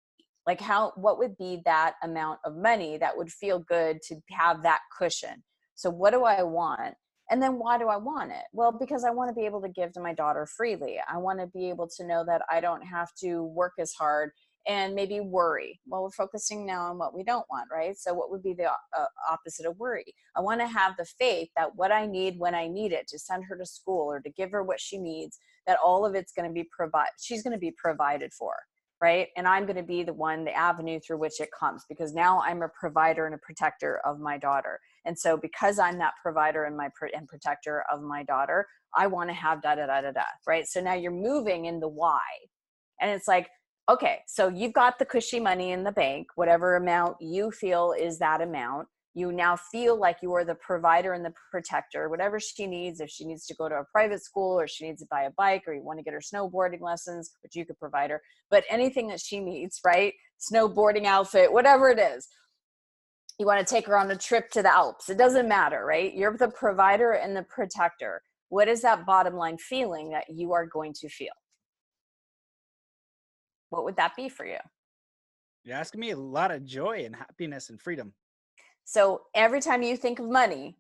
Like what would be that amount of money that would feel good to have that cushion? So what do I want? And then why do I want it? Well, because I want to be able to give to my daughter freely. I want to be able to know that I don't have to work as hard and maybe worry. Well, we're focusing now on what we don't want, right? So what would be the opposite of worry? I want to have the faith that what I need when I need it, to send her to school or to give her what she needs, that all of it's going to be she's going to be provided for, right? And I'm going to be the avenue through which it comes, because now I'm a provider and a protector of my daughter. And so because I'm that provider and protector of my daughter, I want to have right? So now you're moving in the why. And it's like, okay, so you've got the cushy money in the bank, whatever amount you feel is that amount. You now feel like you are the provider and the protector, whatever she needs. If she needs to go to a private school, or she needs to buy a bike, or you want to get her snowboarding lessons, which you could provide her, but anything that she needs, right? Snowboarding outfit, whatever it is. You want to take her on a trip to the Alps. It doesn't matter, right? You're the provider and the protector. What is that bottom line feeling that you are going to feel? What would that be for you? You're asking me a lot of joy and happiness and freedom. So every time you think of money,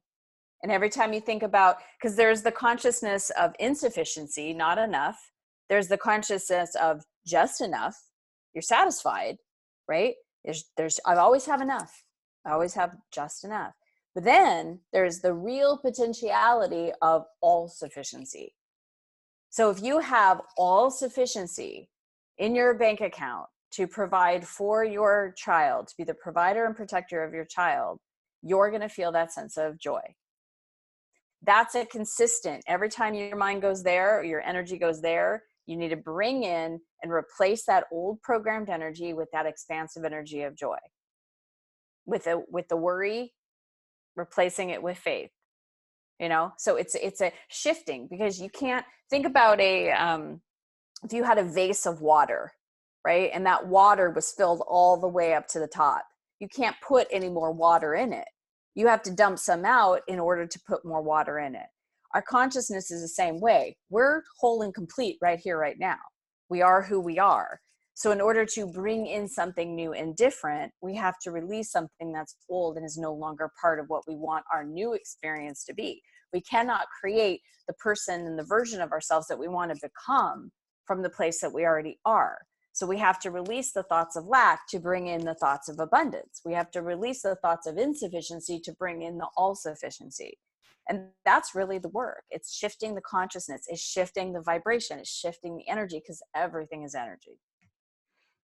and every time you think about, because there's the consciousness of insufficiency, not enough. There's the consciousness of just enough. You're satisfied, right? I always have enough. I always have just enough. But then there's the real potentiality of all sufficiency. So if you have all sufficiency in your bank account to provide for your child, to be the provider and protector of your child, you're going to feel that sense of joy. That's a consistent, every time your mind goes there, or your energy goes there, you need to bring in and replace that old programmed energy with that expansive energy of joy. With the worry, replacing it with faith. You know, so it's a shifting, because you can't think about if you had a vase of water, right? And that water was filled all the way up to the top. You can't put any more water in it. You have to dump some out in order to put more water in it. Our consciousness is the same way. We're whole and complete right here, right now. We are who we are. So in order to bring in something new and different, we have to release something that's old and is no longer part of what we want our new experience to be. We cannot create the person and the version of ourselves that we want to become from the place that we already are. So we have to release the thoughts of lack to bring in the thoughts of abundance. We have to release the thoughts of insufficiency to bring in the all sufficiency. And that's really the work. It's shifting the consciousness, it's shifting the vibration, it's shifting the energy, because everything is energy.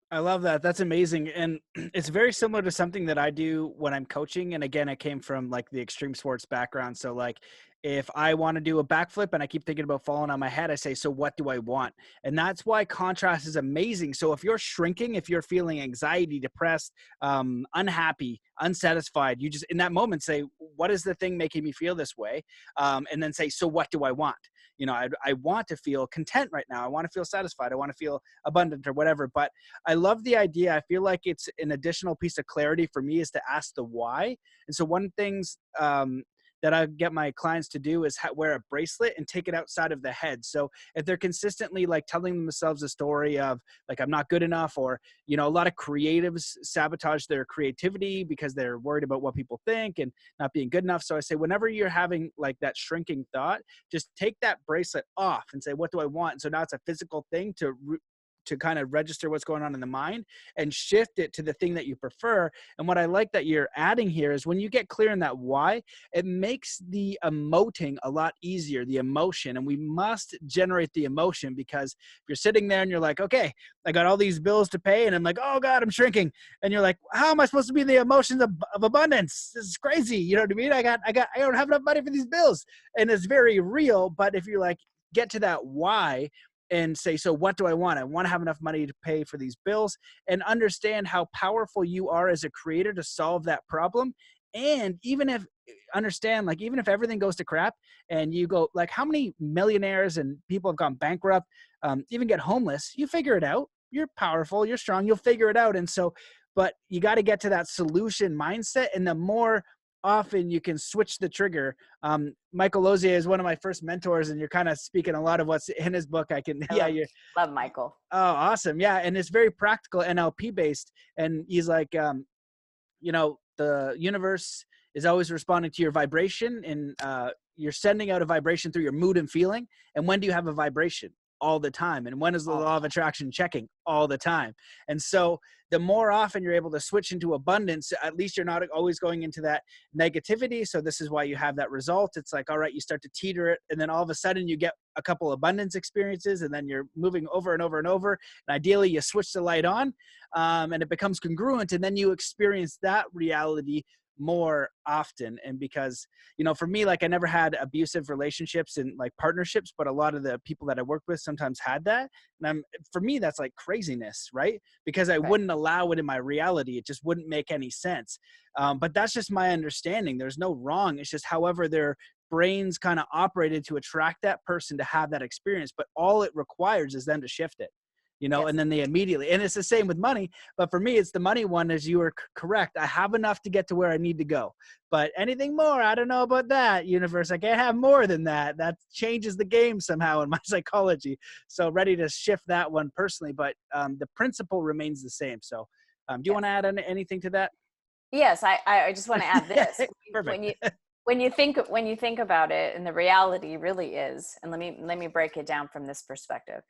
I love that. That's amazing. And it's very similar to something that I do when I'm coaching. And again, I came from like the extreme sports background. So like if I want to do a backflip and I keep thinking about falling on my head, I say, so what do I want? And that's why contrast is amazing. So if you're shrinking, if you're feeling anxiety, depressed, unhappy, unsatisfied, you just in that moment say, what is the thing making me feel this way? And then say, so what do I want? You know, I want to feel content right now. I want to feel satisfied. I want to feel abundant or whatever. But I love the idea. I feel like it's an additional piece of clarity for me is to ask the why. And so one things that I get my clients to do is wear a bracelet and take it outside of the head. So if they're consistently like telling themselves a story of like, I'm not good enough, or, you know, a lot of creatives sabotage their creativity because they're worried about what people think and not being good enough. So I say, whenever you're having like that shrinking thought, just take that bracelet off and say, what do I want? And so now it's a physical thing to kind of register what's going on in the mind and shift it to the thing that you prefer. And what I like that you're adding here is when you get clear in that why, it makes the emoting a lot easier, the emotion. And we must generate the emotion, because if you're sitting there and you're like, okay, I got all these bills to pay and I'm like, oh God, I'm shrinking. And you're like, how am I supposed to be the emotions of abundance? This is crazy. You know what I mean? I don't have enough money for these bills. And it's very real. But if you're like, get to that why, and say, so what do I want? I want to have enough money to pay for these bills, and understand how powerful you are as a creator to solve that problem. And even if even if everything goes to crap and you go like, how many millionaires and people have gone bankrupt, even get homeless, you figure it out. You're powerful, you're strong, you'll figure it out. And so, but you got to get to that solution mindset. And the more often you can switch the trigger. Michael Lozier is one of my first mentors, and you're kind of speaking a lot of what's in his book. I love Michael. Oh, awesome. Yeah. And it's very practical, NLP based. And he's like, you know, the universe is always responding to your vibration, and you're sending out a vibration through your mood and feeling. And when do you have a vibration? All the time. And when is the law of attraction checking? All the time. And so the more often you're able to switch into abundance, at least you're not always going into that negativity. So this is why you have that result. It's like, all right, you start to teeter it, and then all of a sudden you get a couple abundance experiences, and then you're moving over and over and over. And ideally you switch the light on, and it becomes congruent, and then you experience that reality more often. And because, you know, for me, like I never had abusive relationships and like partnerships, but a lot of the people that I worked with sometimes had that. And for me, that's like craziness, right? Because I wouldn't allow it in my reality. It just wouldn't make any sense. But that's just my understanding. There's no wrong. It's just however their brains kind of operated to attract that person to have that experience. But all it requires is them to shift it. You know, and then they immediately, and it's the same with money. But for me, it's the money one, as you were correct. I have enough to get to where I need to go. But anything more, I don't know about that, universe. I can't have more than that. That changes the game somehow in my psychology. So ready to shift that one personally. But the principle remains the same. So do you want to add anything to that? Yes, I just want to add this. Perfect. When you think about it, and the reality really is, and let me break it down from this perspective.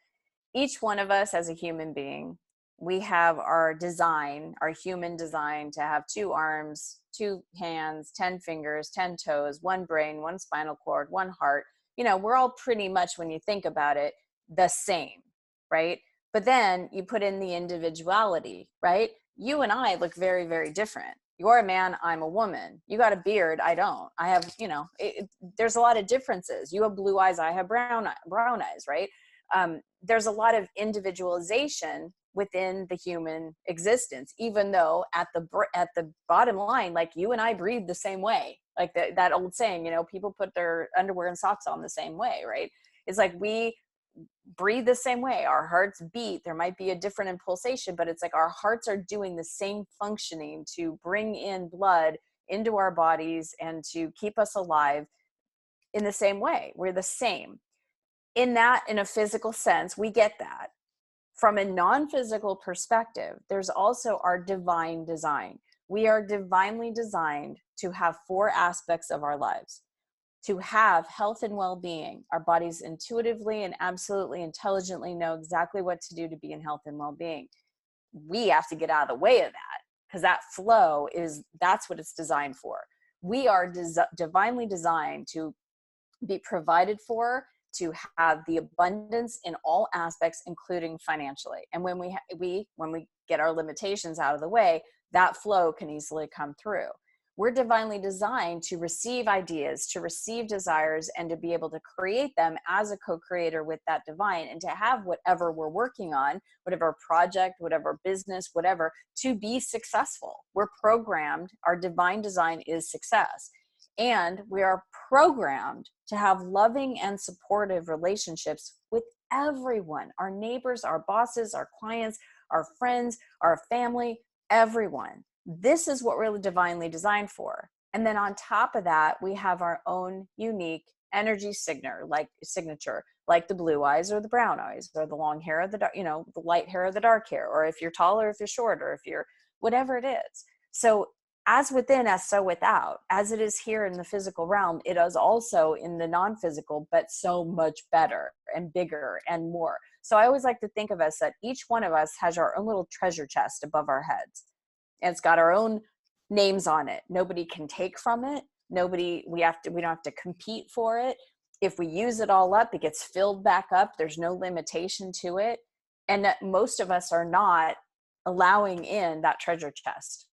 Each one of us as a human being, we have our design, our human design, to have 2 arms, 2 hands, 10 fingers, 10 toes, 1 brain, 1 spinal cord, 1 heart. You know, we're all pretty much, when you think about it, the same, right? But then you put in the individuality, right? You and I look very, very different. You're a man, I'm a woman. You got a beard, I don't. I have, you know, there's a lot of differences. You have blue eyes, I have brown eyes, right? There's a lot of individualization within the human existence, even though at the bottom line, like you and I breathe the same way. Like that old saying, you know, people put their underwear and socks on the same way, right? It's like we breathe the same way. Our hearts beat. There might be a different impulsation, but it's like our hearts are doing the same functioning to bring in blood into our bodies and to keep us alive in the same way. We're the same. In a physical sense, we get that. From a non-physical perspective, there's also our divine design. We are divinely designed to have four aspects of our lives: to have health and well-being. Our bodies intuitively and absolutely intelligently know exactly what to do to be in health and well-being. We have to get out of the way of that, because that flow that's what it's designed for. We are divinely designed to be provided for, to have the abundance in all aspects, including financially. And when when we get our limitations out of the way, that flow can easily come through. We're divinely designed to receive ideas, to receive desires, and to be able to create them as a co-creator with that divine, and to have whatever we're working on, whatever project, whatever business, whatever, to be successful. We're programmed. Our divine design is success. And we are programmed to have loving and supportive relationships with everyone: our neighbors, our bosses, our clients, our friends, our family, everyone. This is what we're divinely designed for. And then on top of that, we have our own unique energy signature, like the blue eyes or the brown eyes, or the long hair or the dark, the light hair or the dark hair, or if you're tall or if you're short, or if you're whatever it is. So as within, as so without, as it is here in the physical realm, it is also in the non-physical, but so much better and bigger and more. So I always like to think of us that each one of us has our own little treasure chest above our heads. And it's got our own names on it. Nobody can take from it. We don't have to compete for it. If we use it all up, it gets filled back up. There's no limitation to it. And that most of us are not allowing in that treasure chest.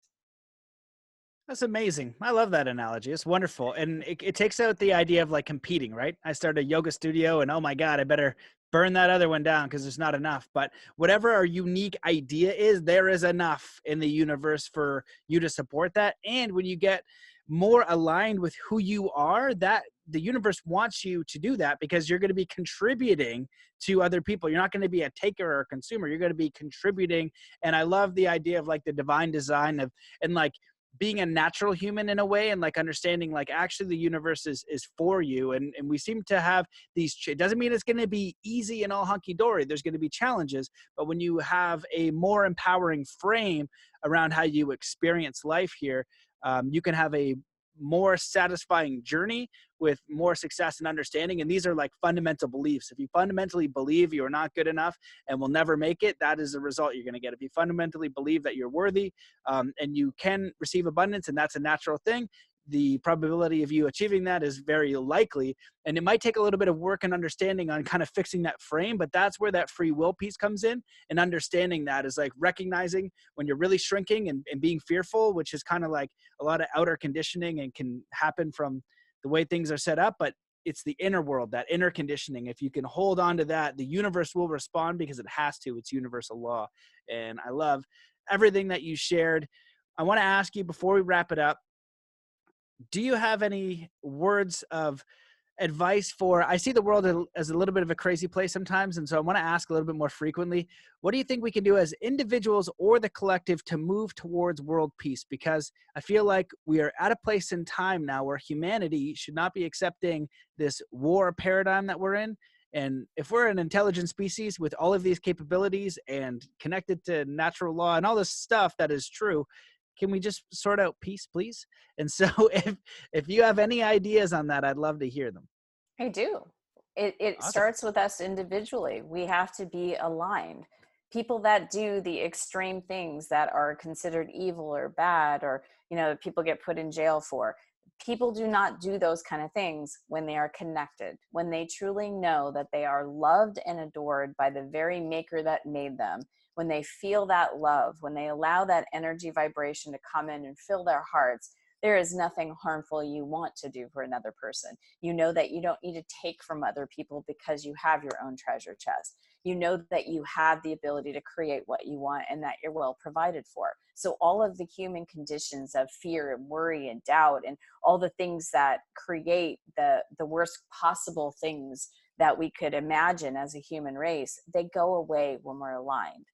That's amazing. I love that analogy. It's wonderful. And it takes out the idea of like competing, right? I started a yoga studio and oh my God, I better burn that other one down because there's not enough. But whatever our unique idea is, there is enough in the universe for you to support that. And when you get more aligned with who you are, that the universe wants you to do that, because you're going to be contributing to other people. You're not going to be a taker or a consumer. You're going to be contributing. And I love the idea of like the divine design of, and like, being a natural human in a way, and like understanding like actually the universe is for you. And we seem to have these, it doesn't mean it's going to be easy and all hunky-dory. There's going to be challenges, but when you have a more empowering frame around how you experience life here, you can have a more satisfying journey with more success and understanding. And these are like fundamental beliefs. If you fundamentally believe you are not good enough and will never make it, that is the result you're going to get. If you fundamentally believe that you're worthy, and you can receive abundance, and that's a natural thing, the probability of you achieving that is very likely. And it might take a little bit of work and understanding on kind of fixing that frame, but that's where that free will piece comes in. And understanding that is like recognizing when you're really shrinking and being fearful, which is kind of like a lot of outer conditioning and can happen from the way things are set up. But it's the inner world, that inner conditioning. If you can hold on to that, the universe will respond because it has to. It's universal law. And I love everything that you shared. I want to ask you before we wrap it up, do you have any words of advice for, I see the world as a little bit of a crazy place sometimes, and so I want to ask a little bit more frequently, what do you think we can do as individuals or the collective to move towards world peace? Because I feel like we are at a place in time now where humanity should not be accepting this war paradigm that we're in. And if we're an intelligent species with all of these capabilities and connected to natural law and all this stuff that is true, can we just sort out peace, please? And so if you have any ideas on that, I'd love to hear them. I do. It Awesome. starts with us individually. We have to be aligned. People that do the extreme things that are considered evil or bad, or, people get put in jail for. People do not do those kind of things when they are connected, when they truly know that they are loved and adored by the very maker that made them. When they feel that love, when they allow that energy vibration to come in and fill their hearts, there is nothing harmful you want to do for another person. You know that you don't need to take from other people because you have your own treasure chest. You know that you have the ability to create what you want and that you're well provided for. So all of the human conditions of fear and worry and doubt and all the things that create the worst possible things that we could imagine as a human race, they go away when we're aligned.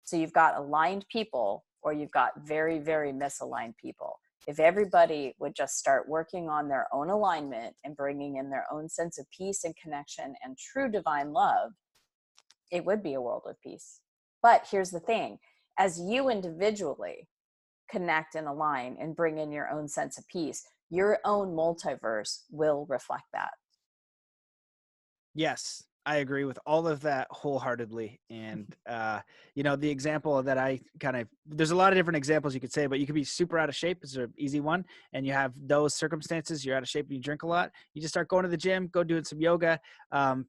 So you've got aligned people, or you've got very, very misaligned people. If everybody would just start working on their own alignment and bringing in their own sense of peace and connection and true divine love, it would be a world of peace. But here's the thing, as you individually connect and align and bring in your own sense of peace, your own multiverse will reflect that. Yes, I agree with all of that wholeheartedly. And, the example that I there's a lot of different examples you could say, but you could be super out of shape is an easy one. And you have those circumstances, you're out of shape and you drink a lot. You just start going to the gym, go doing some yoga,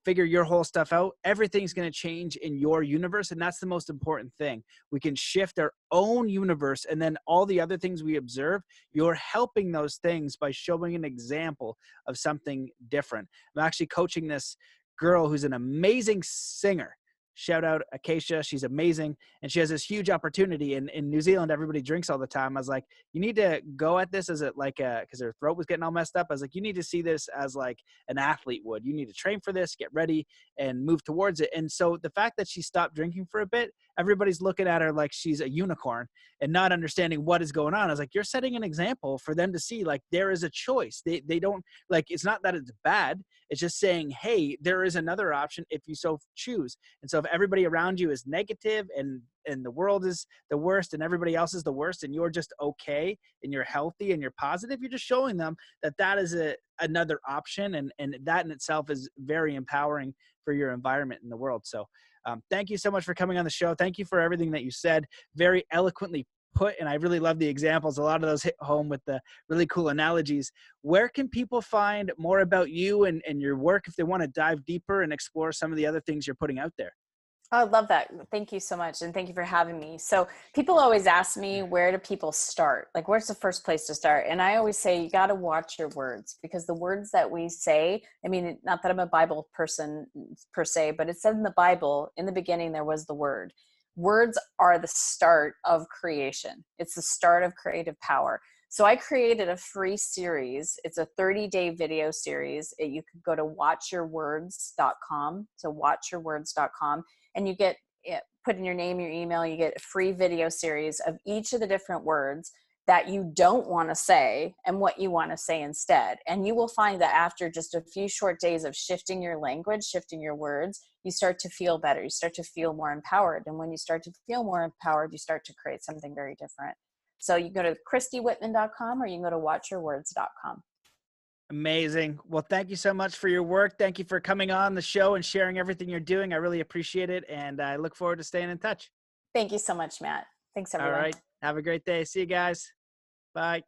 figure your whole stuff out. Everything's going to change in your universe. And that's the most important thing. We can shift our own universe, and then all the other things we observe, you're helping those things by showing an example of something different. I'm actually coaching this girl who's an amazing singer. Shout out Acacia. She's amazing. And she has this huge opportunity in New Zealand. Everybody drinks all the time. I was like, you need to go at this as because her throat was getting all messed up. I was like, you need to see this as like an athlete would. You need to train for this, get ready, and move towards it. And so the fact that she stopped drinking for a bit, everybody's looking at her like she's a unicorn and not understanding what is going on. I was like, you're setting an example for them to see, like, there is a choice. They don't, like, it's not that it's bad. It's just saying, hey, there is another option if you so choose. And so if everybody around you is negative and the world is the worst and everybody else is the worst and you're just okay and you're healthy and you're positive, you're just showing them that is another option. And that in itself is very empowering for your environment in the world. So thank you so much for coming on the show. Thank you for everything that you said. Very eloquently put, and I really love the examples. A lot of those hit home with the really cool analogies. Where can people find more about you and your work if they want to dive deeper and explore some of the other things you're putting out there? I love that. Thank you so much. And thank you for having me. So people always ask me, where do people start? Like, where's the first place to start? And I always say, you got to watch your words, because the words that we say, I mean, not that I'm a Bible person per se, but it said in the Bible, in the beginning, there was the word. Words are the start of creation. It's the start of creative power. So I created a free series. It's a 30-day video series. You could go to watchyourwords.com. So watchyourwords.com. And you get, put in your name, your email, you get a free video series of each of the different words that you don't want to say and what you want to say instead. And you will find that after just a few short days of shifting your language, shifting your words, you start to feel better. You start to feel more empowered. And when you start to feel more empowered, you start to create something very different. So you can go to ChristyWhitman.com or you can go to watchyourwords.com. Amazing. Well, thank you so much for your work. Thank you for coming on the show and sharing everything you're doing. I really appreciate it. And I look forward to staying in touch. Thank you so much, Matt. Thanks, everyone. All right. Have a great day. See you guys. Bye.